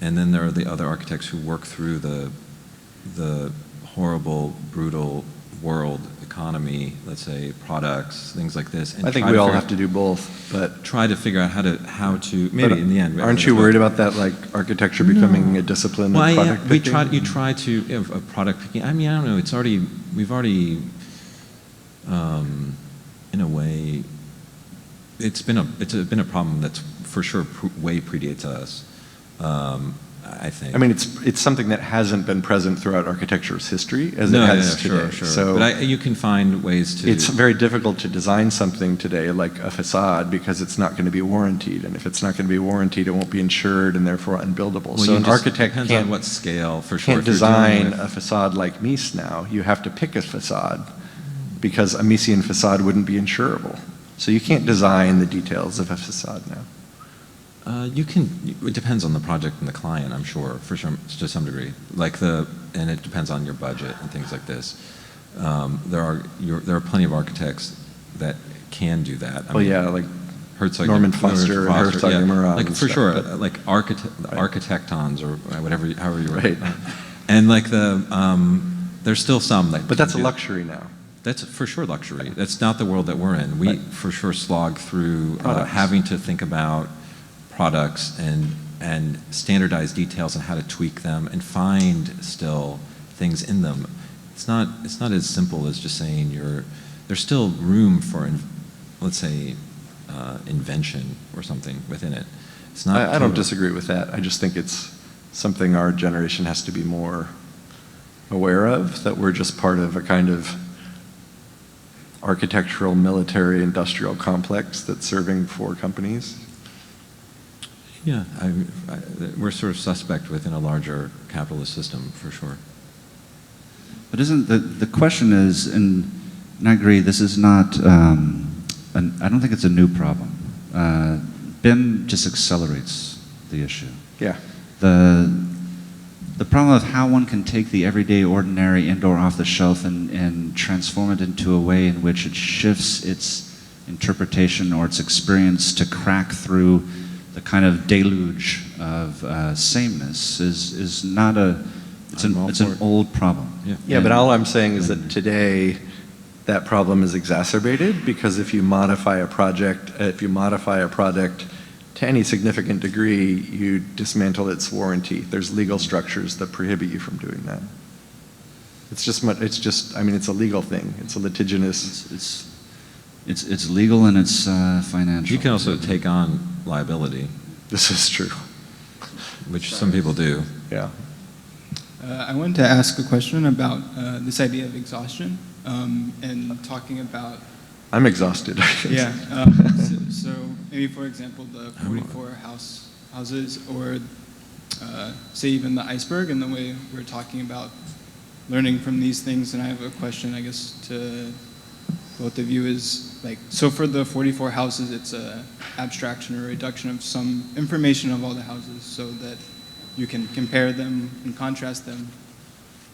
Speaker 5: And then there are the other architects who work through the horrible, brutal world economy, let's say products, things like this. And
Speaker 6: I think we all have to do both, but
Speaker 5: try to figure out how to maybe in the end.
Speaker 6: Aren't you worried about that, like architecture becoming a discipline of product picking?
Speaker 5: You try to product picking. I mean, I don't know. We've already, in a way, it's been a problem that's for sure way predates us. I think.
Speaker 6: I mean, it's something that hasn't been present throughout architecture's history as it has today.
Speaker 5: Sure.
Speaker 6: So
Speaker 5: but you can find ways to.
Speaker 6: It's very difficult to design something today like a facade, because it's not going to be warranted, and if it's not going to be warranted, it won't be insured and therefore unbuildable.
Speaker 5: Well,
Speaker 6: so an architect
Speaker 5: depends on what scale, for sure.
Speaker 6: Can't design a facade like Mies now. You have to pick a facade, because a Miesian facade wouldn't be insurable. So you can't design the details of a facade now.
Speaker 5: It depends on the project and the client, I'm sure, for sure, to some degree. And it depends on your budget and things like this. There are plenty of architects that can do that.
Speaker 6: Like
Speaker 5: Herzog,
Speaker 6: Norman Foster and Herzog and Murat.
Speaker 5: Like for sure, like architectons or whatever, however you write it. And like there's still some that.
Speaker 6: But that's a luxury now.
Speaker 5: That's for sure luxury. That's not the world that we're in. We for sure slog through having to think about products and standardize details on how to tweak them and find still things in them. It's not as simple as just saying there's still room for, let's say, invention or something within it. It's not.
Speaker 6: I don't disagree with that. I just think it's something our generation has to be more aware of, that we're just part of a kind of architectural, military, industrial complex that's serving 4 companies.
Speaker 5: Yeah, we're sort of suspect within a larger capitalist system, for sure.
Speaker 4: But isn't the question is, and I agree, this is not, I don't think it's a new problem. BIM just accelerates the issue.
Speaker 6: Yeah.
Speaker 4: The problem of how one can take the everyday, ordinary, indoor, off-the-shelf and transform it into a way in which it shifts its interpretation or its experience to crack through the kind of deluge of sameness is not it's an old problem.
Speaker 6: Yeah, but all I'm saying is that today that problem is exacerbated, because if you modify a product to any significant degree, you dismantle its warranty. There's legal structures that prohibit you from doing that. It's a legal thing. It's a litigious.
Speaker 4: It's legal and it's financial.
Speaker 5: You can also take on liability.
Speaker 6: This is true.
Speaker 5: which some people do.
Speaker 6: Yeah.
Speaker 9: I wanted to ask a question about this idea of exhaustion and talking about.
Speaker 6: I'm exhausted.
Speaker 9: Yeah. So maybe, for example, the 44 houses, or say even the iceberg, and the way we're talking about learning from these things. And I have a question, I guess, to both of you is like, so for the 44 houses, it's a abstraction or reduction of some information of all the houses so that you can compare them and contrast them.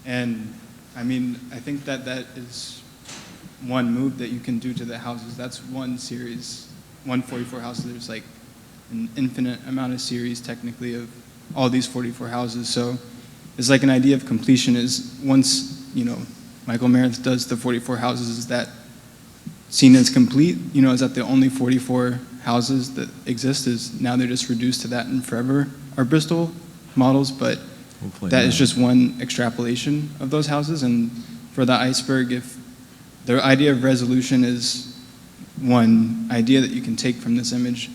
Speaker 9: And I mean, I think that that is one move that you can do to the houses. That's one series, 144 houses. There's like an infinite amount of series technically of all these 44 houses. So it's like an idea of completion is once, you know, Michael Meredith does the 44 houses, is that seen as complete? You know, is that the only 44 houses that exist? Is now they're just reduced to that and forever are Bristol models, but
Speaker 5: Hopefully
Speaker 9: that
Speaker 5: not.
Speaker 9: is just one extrapolation of those houses. And for the iceberg, if the idea of resolution is one idea that you can take from this image,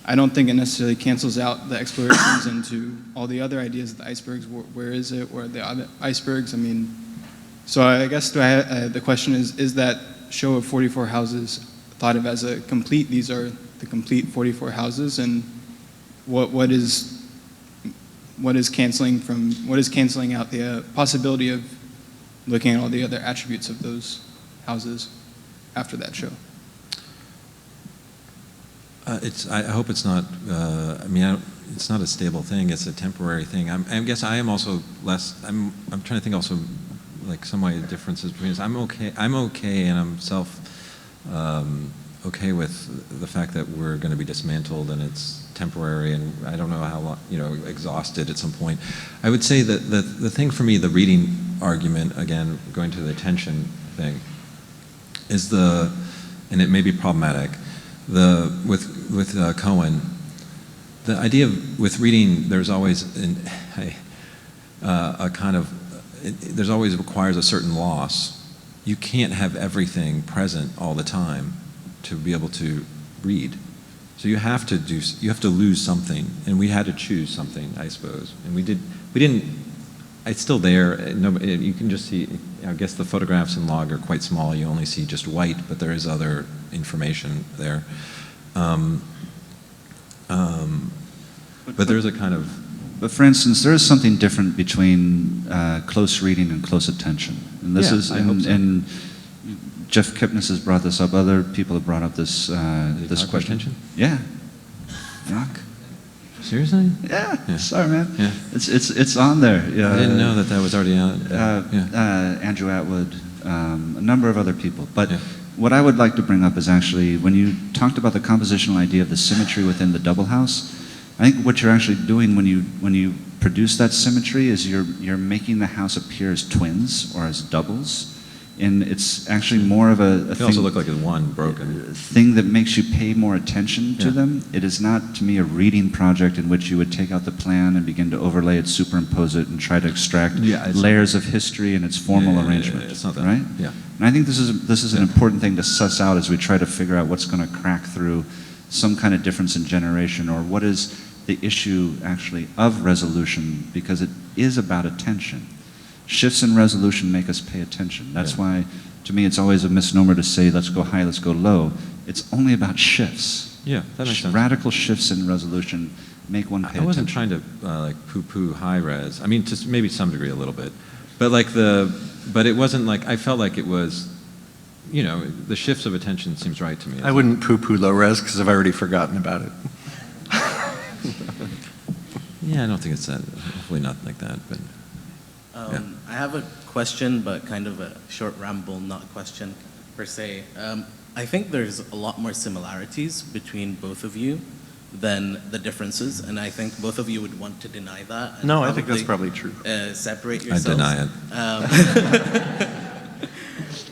Speaker 9: I don't think it necessarily cancels out the explorations into all the other ideas of the icebergs. Where is it? Or the other icebergs? I mean, so I guess the question is that show of 44 houses thought of as a complete? These are the complete 44 houses, and what is canceling out the possibility of looking at all the other attributes of those houses after that show?
Speaker 5: I hope it's not. It's not a stable thing. It's a temporary thing. I guess I am also less. I'm trying to think also, like some way differences between us. I'm okay, and I'm okay with the fact that we're going to be dismantled and it's temporary, and I don't know how long, exhausted at some point. I would say that the thing for me, the reading argument, again, going to the attention thing, is and it may be problematic, with Cohen, the idea of, with reading, there's always there's always requires a certain loss. You can't have everything present all the time to be able to read. So you have to lose something, and we had to choose something, I suppose. And we didn't. It's still there. You can just see. I guess the photographs in log are quite small. You only see just white, but there is other information there. But there's a kind of.
Speaker 4: But for instance, there is something different between close reading and close attention. And this is,
Speaker 5: I hope so.
Speaker 4: and Jeff Kipnis has brought this up. Other people have brought up this this question.
Speaker 5: Attention?
Speaker 4: Yeah. Fuck.
Speaker 5: Seriously?
Speaker 4: Yeah.
Speaker 5: Yeah.
Speaker 4: Sorry, man.
Speaker 5: Yeah.
Speaker 4: It's on there.
Speaker 5: I didn't know that was already out.
Speaker 4: Andrew Atwood, a number of other people. But
Speaker 5: Yeah.
Speaker 4: what I would like to bring up is actually when you talked about the compositional idea of the symmetry within the double house. I think what you're actually doing when you produce that symmetry is you're making the house appear as twins or as doubles, and it's actually more of a
Speaker 5: It
Speaker 4: thing,
Speaker 5: also looked like it's one broken.
Speaker 4: thing that makes you pay more attention to
Speaker 5: Yeah.
Speaker 4: them. It is not, to me, a reading project in which you would take out the plan and begin to overlay it, superimpose it, and try to extract layers of history in its formal arrangement.
Speaker 5: It's not that.
Speaker 4: Right?
Speaker 5: Yeah.
Speaker 4: And I think this is an important thing to suss out as we try to figure out what's going to crack through some kind of difference in generation, or what is the issue actually of resolution, because it is about attention. Shifts in resolution make us pay attention. That's why, to me, it's always a misnomer to say, let's go high, let's go low. It's only about shifts.
Speaker 5: Yeah, that makes sense.
Speaker 4: Radical shifts in resolution make one pay attention.
Speaker 5: I wasn't trying to like poo-poo high res. I mean, just maybe to some degree a little bit, but but it wasn't like, I felt like it was, the shifts of attention seems right to me.
Speaker 6: I wouldn't poo-poo low res because I've already forgotten about it.
Speaker 5: Yeah, I don't think it's that. Hopefully not like that, but. Yeah.
Speaker 10: I have a question, but kind of a short ramble, not a question per se. I think there's a lot more similarities between both of you than the differences, and I think both of you would want to deny that. And
Speaker 6: No, I think that's probably true.
Speaker 10: Separate yourselves.
Speaker 5: I deny it.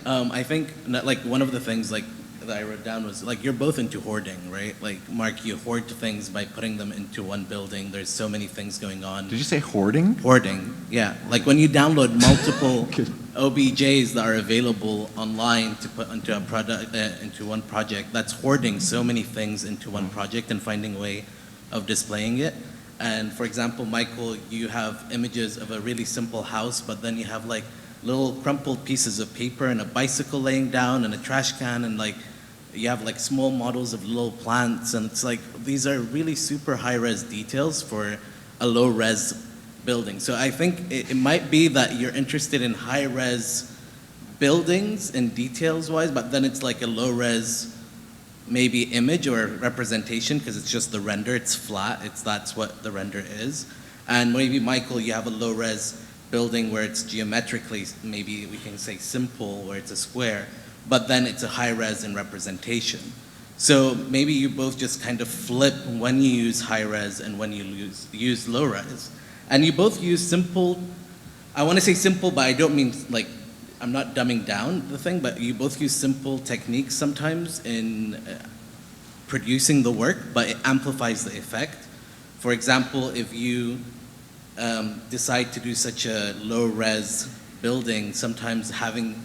Speaker 10: I think like one of the things like that I wrote down was like you're both into hoarding, right? Like Mark, you hoard things by putting them into one building. There's so many things going on.
Speaker 6: Did you say hoarding?
Speaker 10: Hoarding, yeah. Like when you download multiple OBJs that are available online to put into a product, into one project, that's hoarding so many things into one project and finding a way of displaying it. And for example, Michael, you have images of a really simple house, but then you have like little crumpled pieces of paper and a bicycle laying down and a trash can, and like you have like small models of little plants, and it's like these are really super high-res details for a low-res building. So I think it might be that you're interested in high-res buildings and details-wise, but then it's like a low-res maybe image or representation because it's just the render, it's flat, that's what the render is. And maybe, Michael, you have a low-res building where it's geometrically, maybe we can say simple, where it's a square, but then it's a high-res in representation. So maybe you both just kind of flip when you use high-res and when you use low-res. And you both use simple, I want to say simple, but I don't mean like, I'm not dumbing down the thing, but you both use simple techniques sometimes in producing the work, but it amplifies the effect. For example, if you decide to do such a low-res building, sometimes having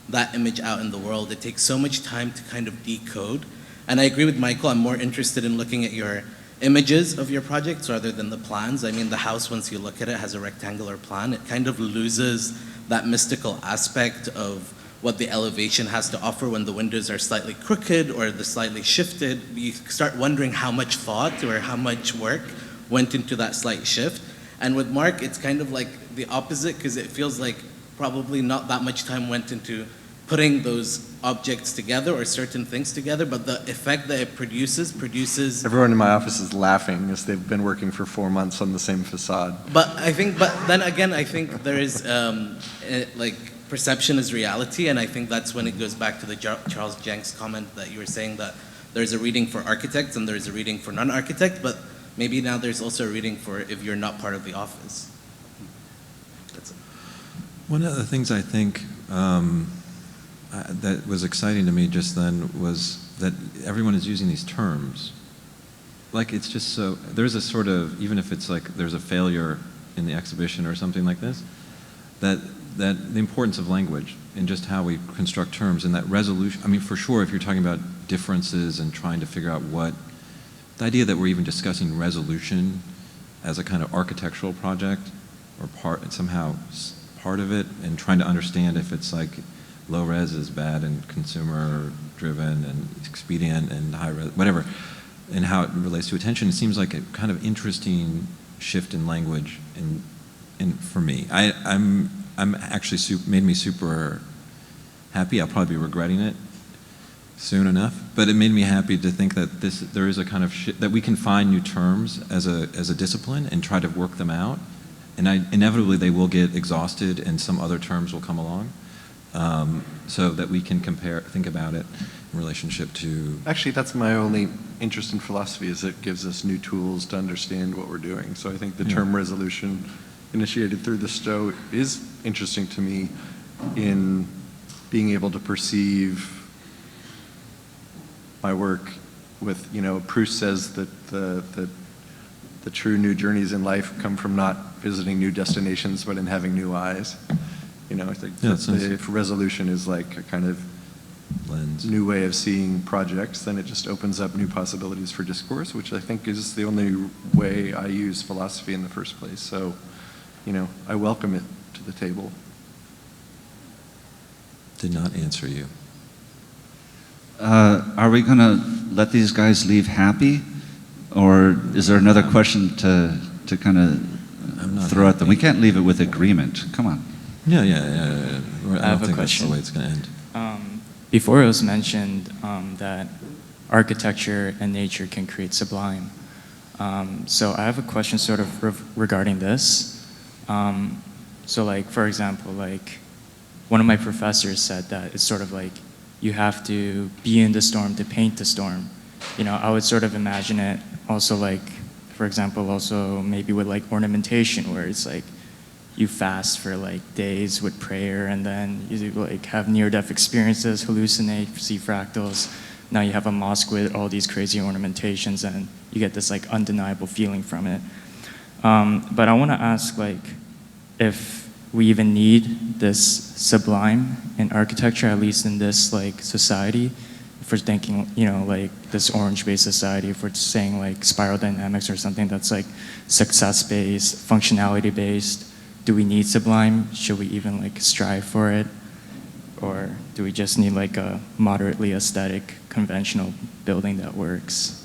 Speaker 10: that image out in the world, it takes so much time to kind of decode. And I agree with Michael, I'm more interested in looking at your images of your projects rather than the plans. I mean, the house, once you look at it, has a rectangular plan. It kind of loses that mystical aspect of what the elevation has to offer when the windows are slightly crooked or they're slightly shifted. You start wondering how much thought or how much work went into that slight shift. And with Mark, it's kind of like the opposite, because it feels like probably not that much time went into putting those objects together or certain things together, but the effect that it produces.
Speaker 6: Everyone in my office is laughing as they've been working for 4 months on the same facade.
Speaker 10: But then again, I think there is like perception is reality, and I think that's when it goes back to the Charles Jenks comment that you were saying that there's a reading for architects and there's a reading for non-architect, but maybe now there's also a reading for if you're not part of the office. That's it.
Speaker 5: One of the things I think that was exciting to me just then was that everyone is using these terms. Like, it's just so, there's a sort of, even if it's like there's a failure in the exhibition or something like this, that the importance of language and just how we construct terms and that resolution. I mean, for sure, if you're talking about differences and trying to figure out what, the idea that we're even discussing resolution as a kind of architectural project or somehow part of it, and trying to understand if it's like low res is bad and consumer driven and expedient and high res, whatever, and how it relates to attention. It seems like a kind of interesting shift in language and for me. I'm actually made me super happy. I'll probably be regretting it soon enough, but it made me happy to think that there is a kind of that we can find new terms as a discipline and try to work them out, and inevitably they will get exhausted and some other terms will come along, so that we can think about it in relationship to.
Speaker 6: Actually, that's my only interest in philosophy, is it gives us new tools to understand what we're doing. So I think the term resolution initiated through the STO is interesting to me in being able to perceive my work with, Proust says that the true new journeys in life come from not visiting new destinations, but in having new eyes. I think if resolution is like a kind of
Speaker 5: lens,
Speaker 6: new way of seeing projects, then it just opens up new possibilities for discourse, which I think is the only way I use philosophy in the first place. So, I welcome it to the table.
Speaker 5: Did not answer you.
Speaker 4: Are we going to let these guys leave happy? Or is there another question to kind of throw at them? We can't leave it with agreement. Come on.
Speaker 5: Yeah. I
Speaker 11: have
Speaker 5: don't
Speaker 11: a
Speaker 5: think that's the
Speaker 11: question.
Speaker 5: way it's going to end.
Speaker 11: Before it was mentioned that architecture and nature can create sublime. So I have a question sort of regarding this. So like, for example, like one of my professors said that it's sort of like you have to be in the storm to paint the storm. I would sort of imagine it also like, for example, also maybe with like ornamentation, where it's like you fast for like days with prayer, and then you like have near-death experiences, hallucinate, see fractals. Now you have a mosque with all these crazy ornamentations, and you get this like undeniable feeling from it. But I want to ask, like, if we even need this sublime in architecture, at least in this like society. for thinking, you know, like this orange-based society, if we're saying like spiral dynamics or something that's like success-based, functionality-based, do we need sublime? Should we even like strive for it? Or do we just need like a moderately aesthetic, conventional building that works?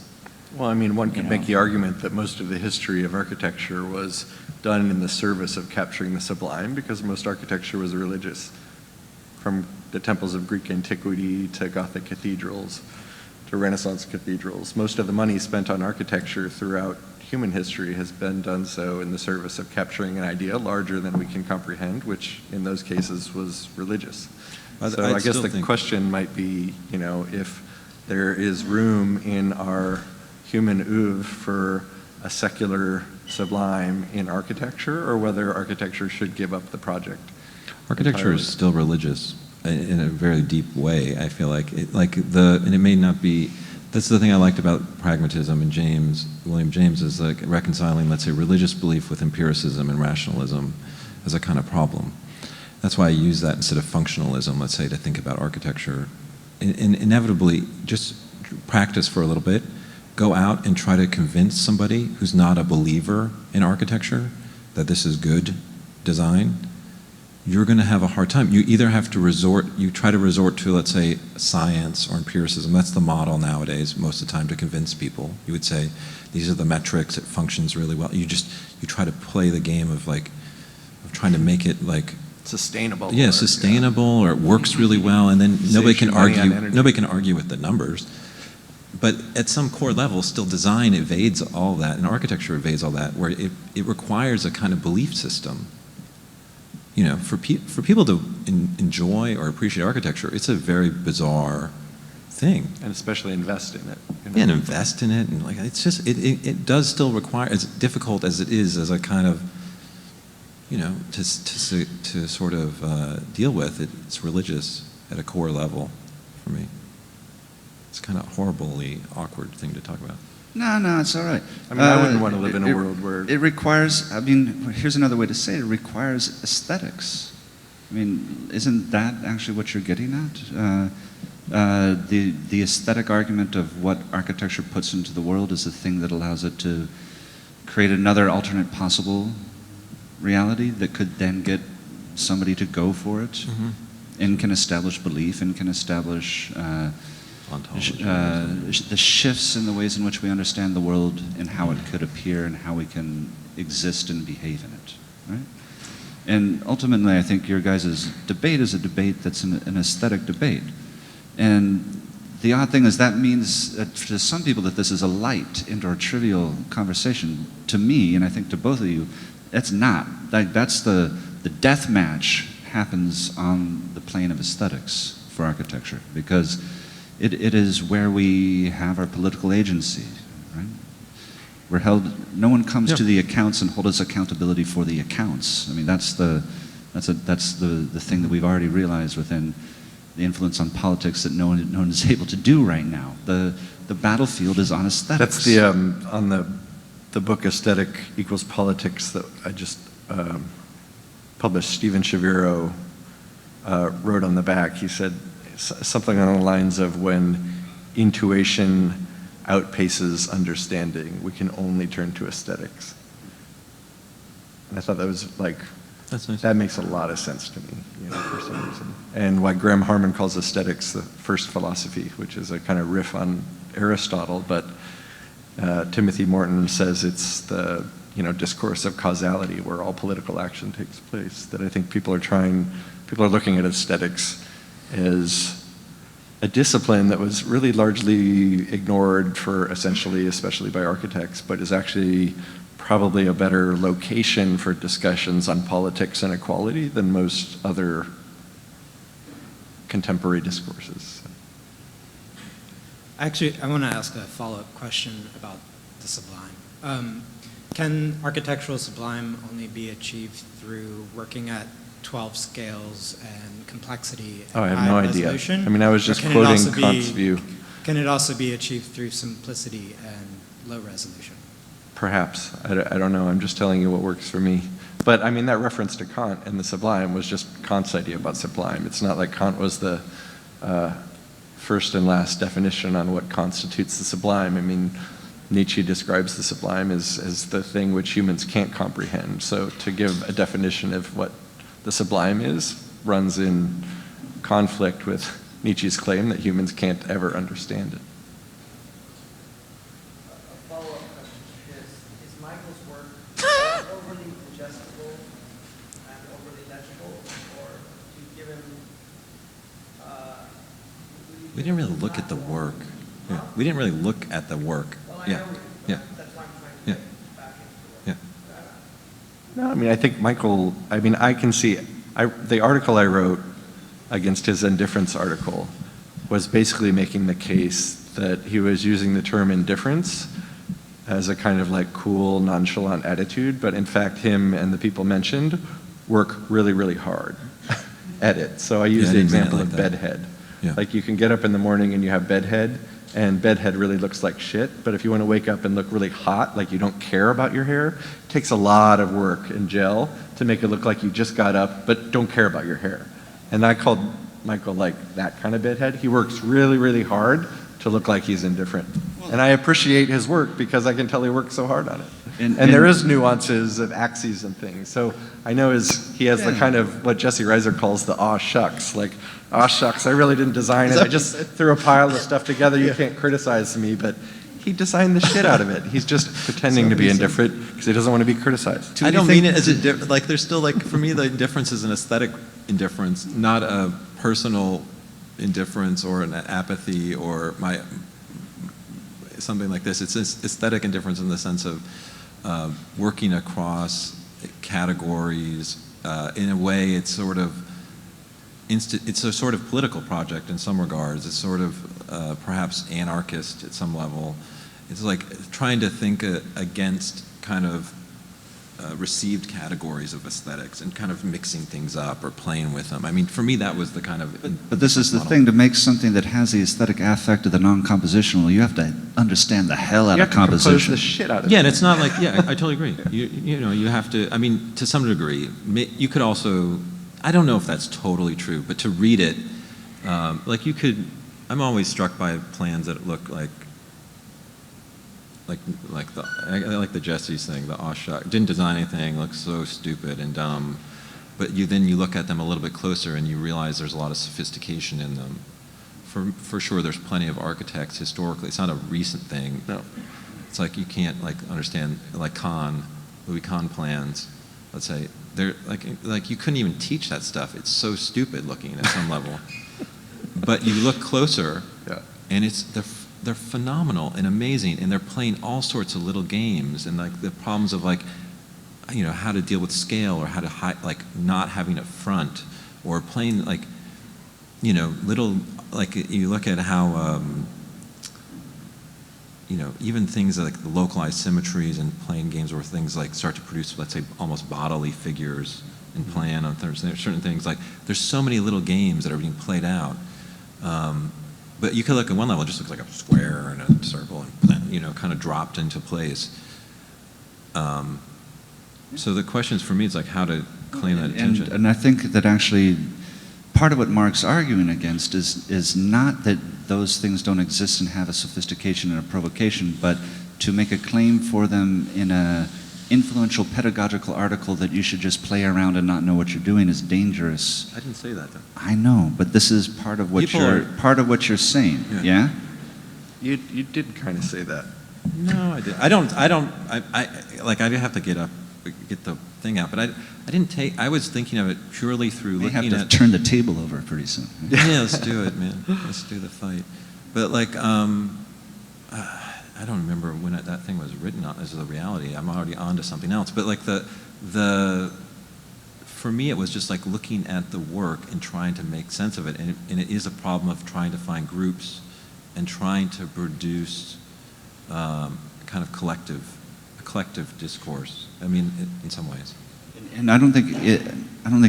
Speaker 6: Well, I mean, one could make the argument that most of the history of architecture was done in the service of capturing the sublime, because most architecture was religious. From the temples of Greek antiquity to Gothic cathedrals to Renaissance cathedrals, most of the money spent on architecture throughout human history has been done so in the service of capturing an idea larger than we can comprehend, which in those cases was religious. So I guess the question might be, you know, if there is room in our human oeuvre for a secular sublime in architecture, or whether architecture should give up the project.
Speaker 5: Architecture is still religious in a very deep way. I feel like and it may not be. That's the thing I liked about pragmatism and William James, is like reconciling, let's say, religious belief with empiricism and rationalism as a kind of problem. That's why I use that instead of functionalism, let's say, to think about architecture. And inevitably, just practice for a little bit, go out and try to convince somebody who's not a believer in architecture that this is good design. You're going to have a hard time. You either have to try to resort to, let's say, science or empiricism. That's the model nowadays, most of the time, to convince people. You would say, these are the metrics, it functions really well. You try to play the game of trying to make it like
Speaker 6: sustainable.
Speaker 5: Yeah, sustainable, or it works really well, and then nobody can argue with the numbers. But at some core level, still design evades all that, and architecture evades all that, where it requires a kind of belief system. You know, for people to enjoy or appreciate architecture, it's a very bizarre thing.
Speaker 6: And especially invest in it.
Speaker 5: Yeah, and invest in it, and like it's just it does still require, as difficult as it is as a kind of, you know, to sort of deal with it. It's religious at a core level for me. It's kind of horribly awkward thing to talk about.
Speaker 4: No, it's all right.
Speaker 6: I mean, I wouldn't want to live in a world where...
Speaker 4: It requires, I mean, here's another way to say it. It requires aesthetics. I mean, isn't that actually what you're getting at? The aesthetic argument of what architecture puts into the world is the thing that allows it to create another alternate possible reality that could then get somebody to go for it, and can establish belief, and can establish... the shifts in the ways in which we understand the world and how it could appear and how we can exist and behave in it, right? And ultimately, I think your guys' debate is a debate that's an aesthetic debate. And the odd thing is that means that to some people that this is a light or trivial conversation. To me, and I think to both of you, that's not. That's the death match happens on the plane of aesthetics for architecture, because it is where we have our political agency, right? We're held. No one comes to the accounts and hold us accountability for the accounts. I mean, that's the thing that we've already realized within the influence on politics that no one is able to do right now. The battlefield is on aesthetics.
Speaker 6: That's the on the book Aesthetic Equals Politics that I just published. Stephen Shaviro wrote on the back. He said something on the lines of, when intuition outpaces understanding, we can only turn to aesthetics. And I thought that was like,
Speaker 5: that's nice. That
Speaker 6: makes a lot of sense to me, you know, for some reason. And why Graham Harman calls aesthetics the first philosophy, which is a kind of riff on Aristotle, but Timothy Morton says it's the, you know, discourse of causality, where all political action takes place. That I think people are looking at aesthetics as a discipline that was really largely ignored for essentially, especially by architects, but is actually probably a better location for discussions on politics and equality than most other contemporary discourses.
Speaker 12: Actually, I want to ask a follow-up question about the sublime. Can architectural sublime only be achieved through working at 12 scales and complexity and
Speaker 6: I have no idea.
Speaker 12: resolution?
Speaker 6: I mean, I was just quoting Kant's view.
Speaker 12: Can it also be achieved through simplicity and low resolution?
Speaker 6: Perhaps. I don't know. I'm just telling you what works for me. But I mean, that reference to Kant and the sublime was just Kant's idea about sublime. It's not like Kant was the first and last definition on what constitutes the sublime. I mean, Nietzsche describes the sublime as the thing which humans can't comprehend. So to give a definition of what the sublime is runs in conflict with Nietzsche's claim that humans can't ever understand it.
Speaker 3: A follow-up question is Michael's work overly digestible and overly legible, or do you give him...
Speaker 5: We didn't really look at the work. Yeah. We didn't really look at the work. Yeah. Yeah.
Speaker 3: That's why I'm trying to
Speaker 5: Yeah.
Speaker 3: get back into it.
Speaker 5: Yeah.
Speaker 6: No, I mean, I think Michael, I mean, I can see, the article I wrote against his indifference article was basically making the case that he was using the term indifference as a kind of like cool, nonchalant attitude, but in fact, him and the people mentioned work really, really hard at it. So I use the example of bedhead.
Speaker 5: Yeah.
Speaker 6: Like you can get up in the morning and you have bedhead, and bedhead really looks like shit, but if you want to wake up and look really hot, like you don't care about your hair, it takes a lot of work and gel to make it look like you just got up but don't care about your hair. And I called Michael like that kind of bedhead. He works really, really hard to look like he's indifferent. And I appreciate his work because I can tell he works so hard on it. And there is nuances of axes and things. So I know he has the kind of what Jesse Reiser calls the aw shucks. Like, aw shucks, I really didn't design it. I just threw a pile of stuff together. You can't criticize me, but he designed the shit out of it. He's just pretending to be indifferent because he doesn't want to be criticized.
Speaker 5: I don't mean it as like there's still like, for me the indifference is an aesthetic indifference, not a personal indifference or an apathy or something like this. It's aesthetic indifference in the sense of working across categories. In a way, it's sort of it's a sort of political project in some regards. It's sort of perhaps anarchist at some level. It's like trying to think against kind of received categories of aesthetics and kind of mixing things up or playing with them. I mean, for me, that was the kind of...
Speaker 4: But this is the thing, to make something that has the aesthetic affect of the non-compositional, you have to understand the hell out of composition.
Speaker 6: You have to compose the shit out of it.
Speaker 5: Yeah, and it's not like, yeah, I totally agree. You know, you have to, I mean, to some degree, you could also, I don't know if that's totally true, but to read it, like you could, I'm always struck by plans that look like I like the Jesse's thing, the aw shuck. Didn't design anything, looks so stupid and dumb. But then you look at them a little bit closer and you realize there's a lot of sophistication in them. For sure, there's plenty of architects historically. It's not a recent thing.
Speaker 6: No.
Speaker 5: It's like you can't like understand like Louis Kahn plans. Let's say they're like you couldn't even teach that stuff. It's so stupid looking at some level. But you look closer, and they're phenomenal and amazing, and they're playing all sorts of little games and like the problems of like, you know, how to deal with scale or how to like not having a front or playing like, you know, little, like you look at how, you know, even things like the localized symmetries and playing games where things like start to produce, let's say, almost bodily figures and plan on certain things. Like there's so many little games that are being played out. But you could look at one level, it just looks like a square and a circle and, you know, kind of dropped into place. So the questions for me is like how to claim that attention.
Speaker 4: And I think that actually part of what Mark's arguing against is not that those things don't exist and have a sophistication and a provocation, but to make a claim for them in a influential pedagogical article that you should just play around and not know what you're doing is dangerous.
Speaker 5: I didn't say that though.
Speaker 4: I know, but this is part of what you're saying. Yeah?
Speaker 6: You did kind of say that.
Speaker 5: No, I didn't. I have to get the thing out, but I was thinking of it purely through looking at...
Speaker 4: We have to turn the table over pretty soon.
Speaker 5: Yeah, let's do it, man. Let's do the fight. But like, I don't remember when that thing was written on as the reality. I'm already on to something else. But like for me, it was just like looking at the work and trying to make sense of it. And it is a problem of trying to find groups and trying to produce kind of collective discourse. I mean, in some ways.
Speaker 4: And I don't think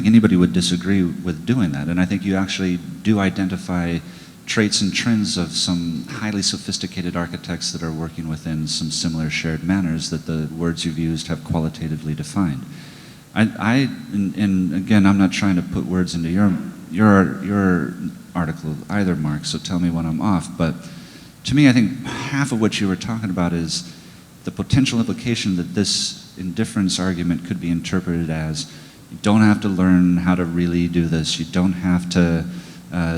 Speaker 4: anybody would disagree with doing that. And I think you actually do identify traits and trends of some highly sophisticated architects that are working within some similar shared manners that the words you've used have qualitatively defined. And again, I'm not trying to put words into your article either, Mark, so tell me when I'm off. But to me, I think half of what you were talking about is the potential implication that this indifference argument could be interpreted as you don't have to learn how to really do this. You don't have to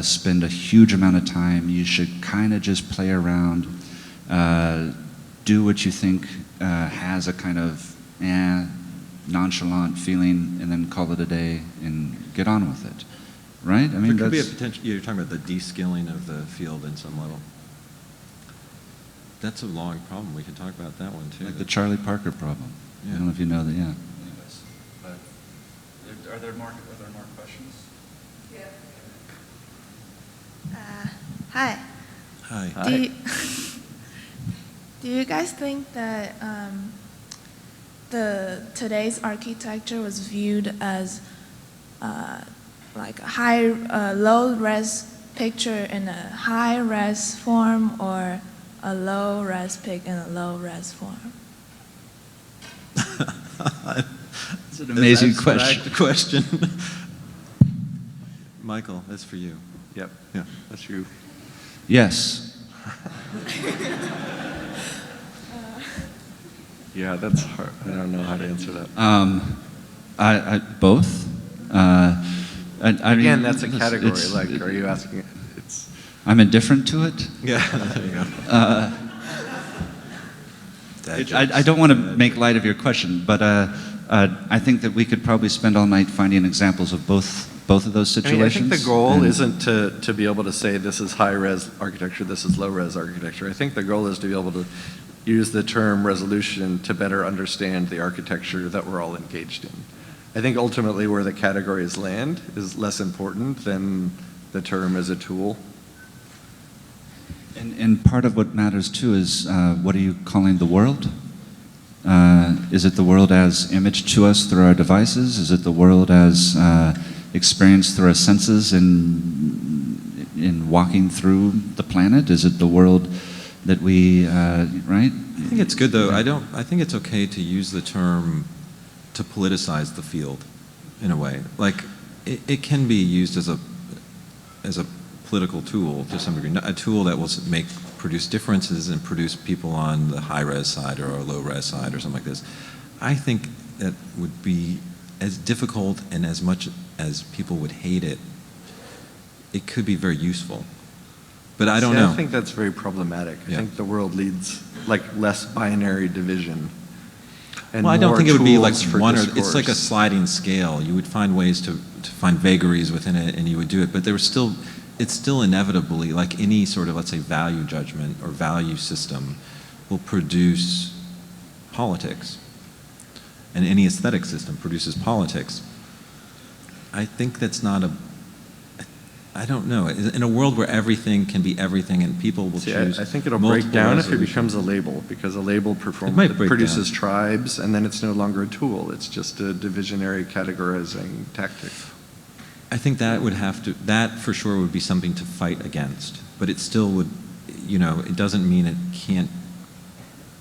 Speaker 4: spend a huge amount of time. You should kind of just play around, do what you think has a kind of nonchalant feeling, and then call it a day and get on with it. Right? I mean,
Speaker 5: there could be a potential. You're talking about the de-skilling of the field in some level. That's a long problem. We could talk about that one too.
Speaker 4: Like the Charlie Parker problem.
Speaker 5: Yeah.
Speaker 4: I don't know if you know that. Yeah. Anyways, but are there more questions?
Speaker 13: Yeah. Hi.
Speaker 5: Hi.
Speaker 13: Do you guys think that today's architecture was viewed as like a low-res picture in a high-res form, or a low-res pic in a low-res form?
Speaker 4: It's an amazing question.
Speaker 5: Michael, that's for you.
Speaker 6: Yep.
Speaker 5: Yeah.
Speaker 6: That's you.
Speaker 4: Yes.
Speaker 6: Yeah, that's hard. I don't know how to answer that.
Speaker 4: I both. I
Speaker 6: Again,
Speaker 4: mean,
Speaker 6: that's a category. Are you asking?
Speaker 4: I'm indifferent to it.
Speaker 6: Yeah, there you go.
Speaker 4: I don't want to make light of your question, but I think that we could probably spend all night finding examples of both of those situations.
Speaker 6: I think the goal isn't to be able to say this is high-res architecture, this is low-res architecture. I think the goal is to be able to use the term resolution to better understand the architecture that we're all engaged in. I think ultimately where the categories land is less important than the term as a tool.
Speaker 4: And part of what matters too is what are you calling the world? Is it the world as imaged to us through our devices? Is it the world as experienced through our senses in walking through the planet? Is it the world that we, right?
Speaker 5: I think it's good though. I think it's okay to use the term to politicize the field in a way. Like it can be used as a political tool to some degree, a tool that will produce differences and produce people on the high-res side or a low-res side or something like this. I think that would be as difficult, and as much as people would hate it, it could be very useful. But I don't know.
Speaker 6: I think that's very problematic.
Speaker 5: Yeah.
Speaker 6: I think the world leads less binary division. And
Speaker 5: well, I don't think it would be like one,
Speaker 6: discourse.
Speaker 5: it's like a sliding scale. You would find ways to find vagaries within it, and you would do it. But it's still inevitably, like any sort of, let's say, value judgment or value system will produce politics. And any aesthetic system produces politics. I think that's not I don't know. In a world where everything can be everything and people will choose.
Speaker 6: I think it'll break down if it becomes a label, because a label produces tribes, and then it's no longer a tool. It's just a divisionary categorizing tactic.
Speaker 5: I think that for sure would be something to fight against, but it still would, it doesn't mean it can't,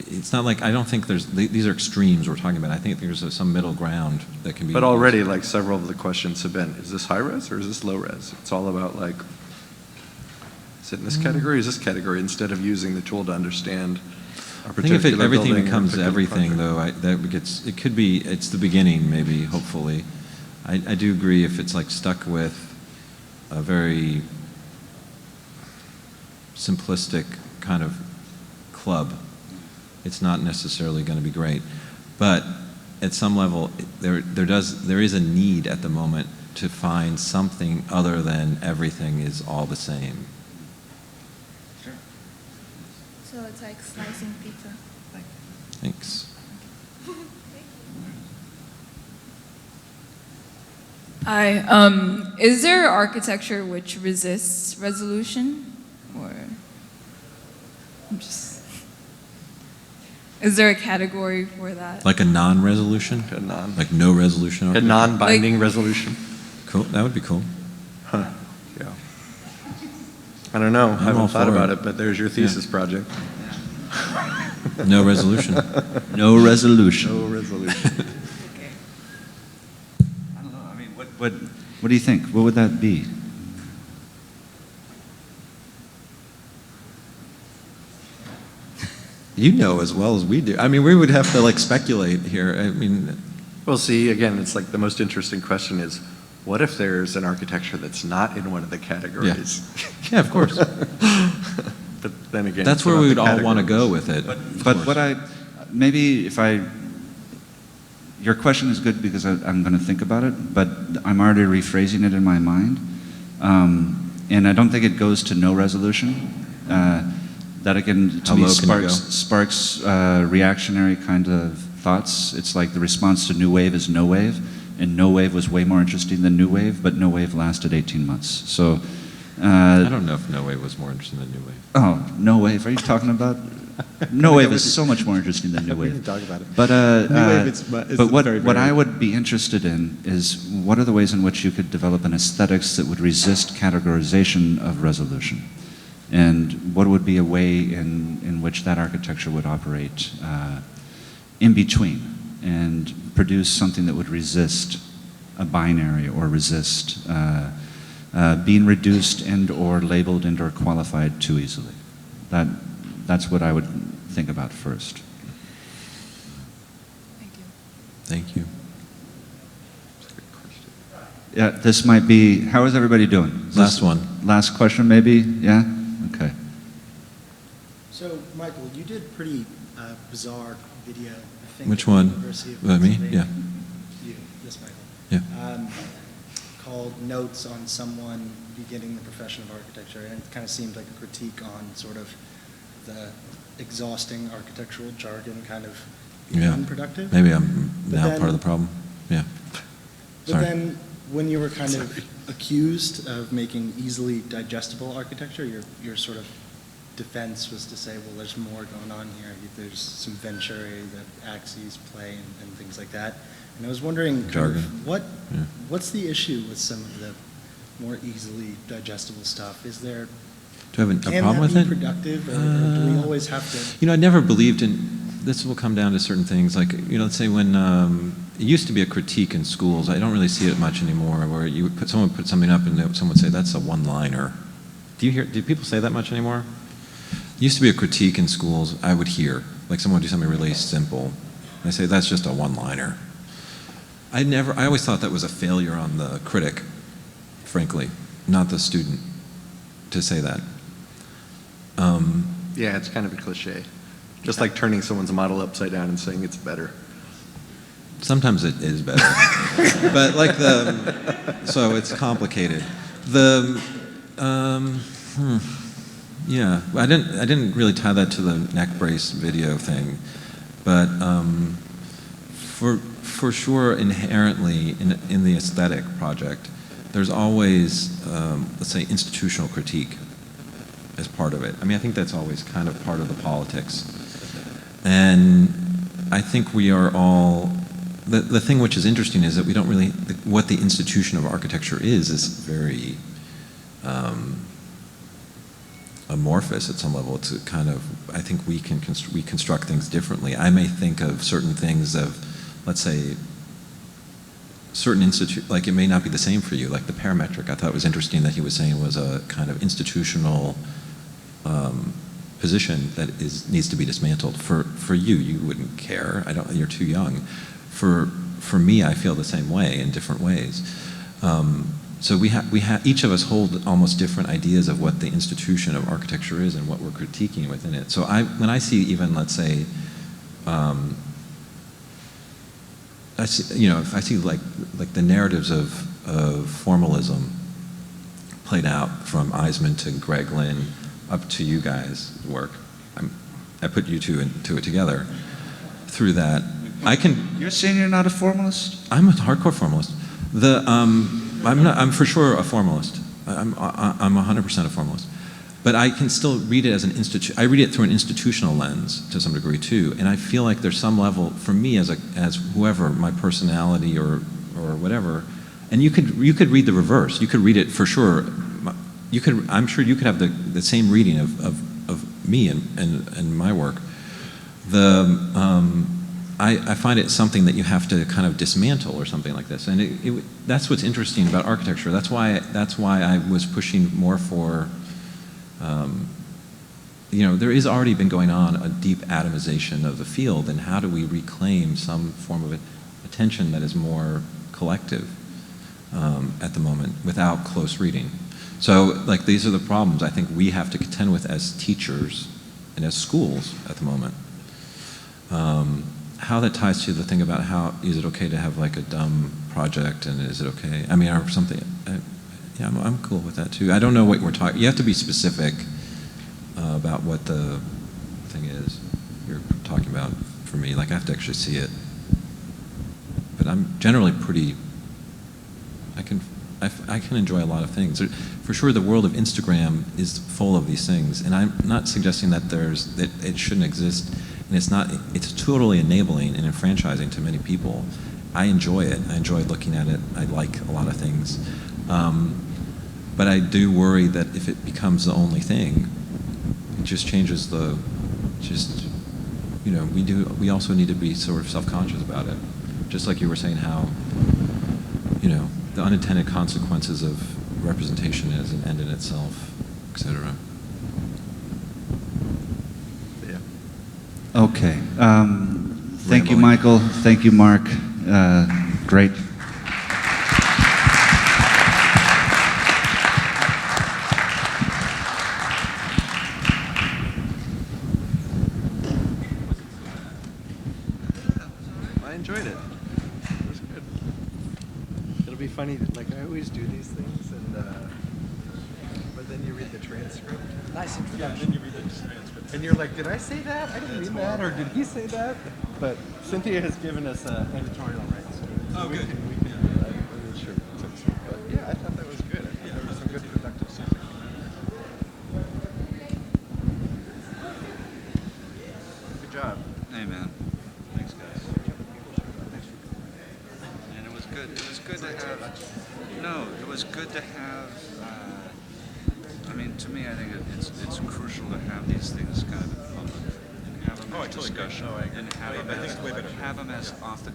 Speaker 5: it's not like, I don't think these are extremes we're talking about. I think there's some middle ground that can be.
Speaker 6: But already, several of the questions have been, is this high res or is this low res? It's all about is it in this category or is this category, instead of using the tool to understand a particular
Speaker 5: I think if everything
Speaker 6: building
Speaker 5: becomes
Speaker 6: or
Speaker 5: everything, though, it could be, it's the beginning, maybe, hopefully. I do agree if it's stuck with a very simplistic kind of club, it's not necessarily going to be great. But at some level, there is a need at the moment to find something other than everything is all the same.
Speaker 13: Sure. So it's like slicing pizza.
Speaker 5: Thanks.
Speaker 14: Hi. Is there architecture which resists resolution, or is there a category for that?
Speaker 5: Like a non-resolution? Like no resolution?
Speaker 6: A non-binding resolution?
Speaker 5: Cool. That would be cool.
Speaker 6: Huh. Yeah. I don't know. I haven't thought about it, but there's your thesis project.
Speaker 5: No resolution.
Speaker 4: No resolution.
Speaker 6: No resolution.
Speaker 4: What do you think? What would that be?
Speaker 5: You know as well as we do. I mean, we would have to like speculate here. I mean,
Speaker 6: well, see, again, it's like the most interesting question is, what if there's an architecture that's not in one of the categories?
Speaker 5: Yeah, of course.
Speaker 6: But then again,
Speaker 5: that's where we would all want to go with it.
Speaker 4: But what your question is good because I'm going to think about it, but I'm already rephrasing it in my mind. And I don't think it goes to no resolution. That again, to me, sparks reactionary kind of thoughts. It's like the response to New Wave is No Wave, and No Wave was way more interesting than New Wave, but No Wave lasted 18 months. So
Speaker 5: I don't know if No Wave was more interesting than New Wave.
Speaker 4: Oh, No Wave? Are you talking about? No Wave is so much more interesting than New Wave.
Speaker 6: We can talk about it.
Speaker 4: But
Speaker 6: New Wave
Speaker 4: what I would be interested in is what are the ways in which you could develop an aesthetics that would resist categorization of resolution, and what would be a way in which that architecture would operate in between and produce something that would resist a binary or resist being reduced and or labeled and or qualified too easily. That's what I would think about first.
Speaker 5: Thank you.
Speaker 4: Yeah, this might be, how is everybody doing?
Speaker 5: Last one.
Speaker 4: Last question maybe? Yeah? Okay.
Speaker 15: So, Michael, you did pretty bizarre video, I think.
Speaker 5: Which one?
Speaker 15: University of
Speaker 5: Me?
Speaker 15: Pennsylvania.
Speaker 5: Yeah.
Speaker 15: You, this Michael.
Speaker 5: Yeah.
Speaker 15: Called Notes on Someone Beginning the Profession of Architecture, and it kind of seemed like a critique on sort of the exhausting architectural jargon kind of being unproductive.
Speaker 5: Maybe I'm now part of the problem. Yeah.
Speaker 15: But then when you were kind of accused of making easily digestible architecture, your sort of defense was to say, well, there's more going on here. There's some Venturi, the axes play, and things like that. And I was wondering, kind of, what's the issue with some of the more easily digestible stuff? Is there
Speaker 5: Do you have a problem with it?
Speaker 15: Productive, or do we always have to?
Speaker 5: You know, I never believed in, this will come down to certain things, like, you know, let's say when, it used to be a critique in schools, I don't really see it much anymore, where you someone put something up and someone would say, that's a one-liner. Do people say that much anymore? It used to be a critique in schools I would hear, like someone would do something really simple, and I say, that's just a one-liner. I always thought that was a failure on the critic, frankly, not the student, to say that.
Speaker 6: Yeah, it's kind of a cliche. Just like turning someone's model upside down and saying it's better.
Speaker 5: Sometimes it is better. But like so it's complicated. Yeah, I didn't really tie that to the neck brace video thing, but for sure, inherently in the aesthetic project, there's always, let's say, institutional critique as part of it. I mean, I think that's always kind of part of the politics. And I think we are all, the thing which is interesting is that we don't really, what the institution of architecture is very amorphous at some level. It's a kind of, I think we construct things differently. I may think of certain things of, let's say, certain like it may not be the same for you, like the parametric. I thought it was interesting that he was saying was a kind of institutional position that needs to be dismantled. For you, you wouldn't care. You're too young. For me, I feel the same way in different ways. So each of us hold almost different ideas of what the institution of architecture is and what we're critiquing within it. So when I see even, let's say, if I see like the narratives of formalism played out from Eisman to Greg Lynn up to you guys' work, I put you two into it together. Through that,
Speaker 4: You're saying you're not a formalist?
Speaker 5: I'm a hardcore formalist. I'm for sure a formalist. I'm 100% a formalist. But I can still read it as I read it through an institutional lens to some degree too, and I feel like there's some level for me as whoever, my personality or whatever, and you could read the reverse. You could read it for sure. I'm sure you could have the same reading of me and my work. I find it something that you have to kind of dismantle or something like this, and that's what's interesting about architecture. That's why I was pushing more for there is already been going on a deep atomization of the field, and how do we reclaim some form of attention that is more collective at the moment without close reading? So, like, these are the problems I think we have to contend with as teachers and as schools at the moment. How that ties to the thing about how is it okay to have like a dumb project, and is it okay? I mean, or something. Yeah, I'm cool with that too. I don't know what we're talking. You have to be specific about what the thing is you're talking about. For me, like I have to actually see it. But I'm generally pretty. I can enjoy a lot of things. For sure, the world of Instagram is full of these things, and I'm not suggesting that it shouldn't exist. And it's totally enabling and enfranchising to many people. I enjoy it. I enjoy looking at it. I like a lot of things. But I do worry that if it becomes the only thing, it just changes we also need to be sort of self-conscious about it. Just like you were saying how, the unintended consequences of representation as an end in itself, etc.
Speaker 4: Okay. Thank you, Michael. Thank you, Mark. Great.
Speaker 6: I enjoyed it. It was good. It'll be funny, like I always do these things, but then you read the transcript.
Speaker 3: Nice introduction.
Speaker 6: Yeah, then you read the transcript. And you're like, did I say that? I didn't mean that, or did he say that? But Cynthia has given us editorial rights. So we can do that. I'm not sure. But yeah, I thought that was good. I thought there was some good productive stuff. Good job.
Speaker 4: Hey, man. Thanks, guys. And it was good. It was good to have. No, it was good to have. To me, I think it's crucial to have these things kind of in public and have them as discussion and have them as off the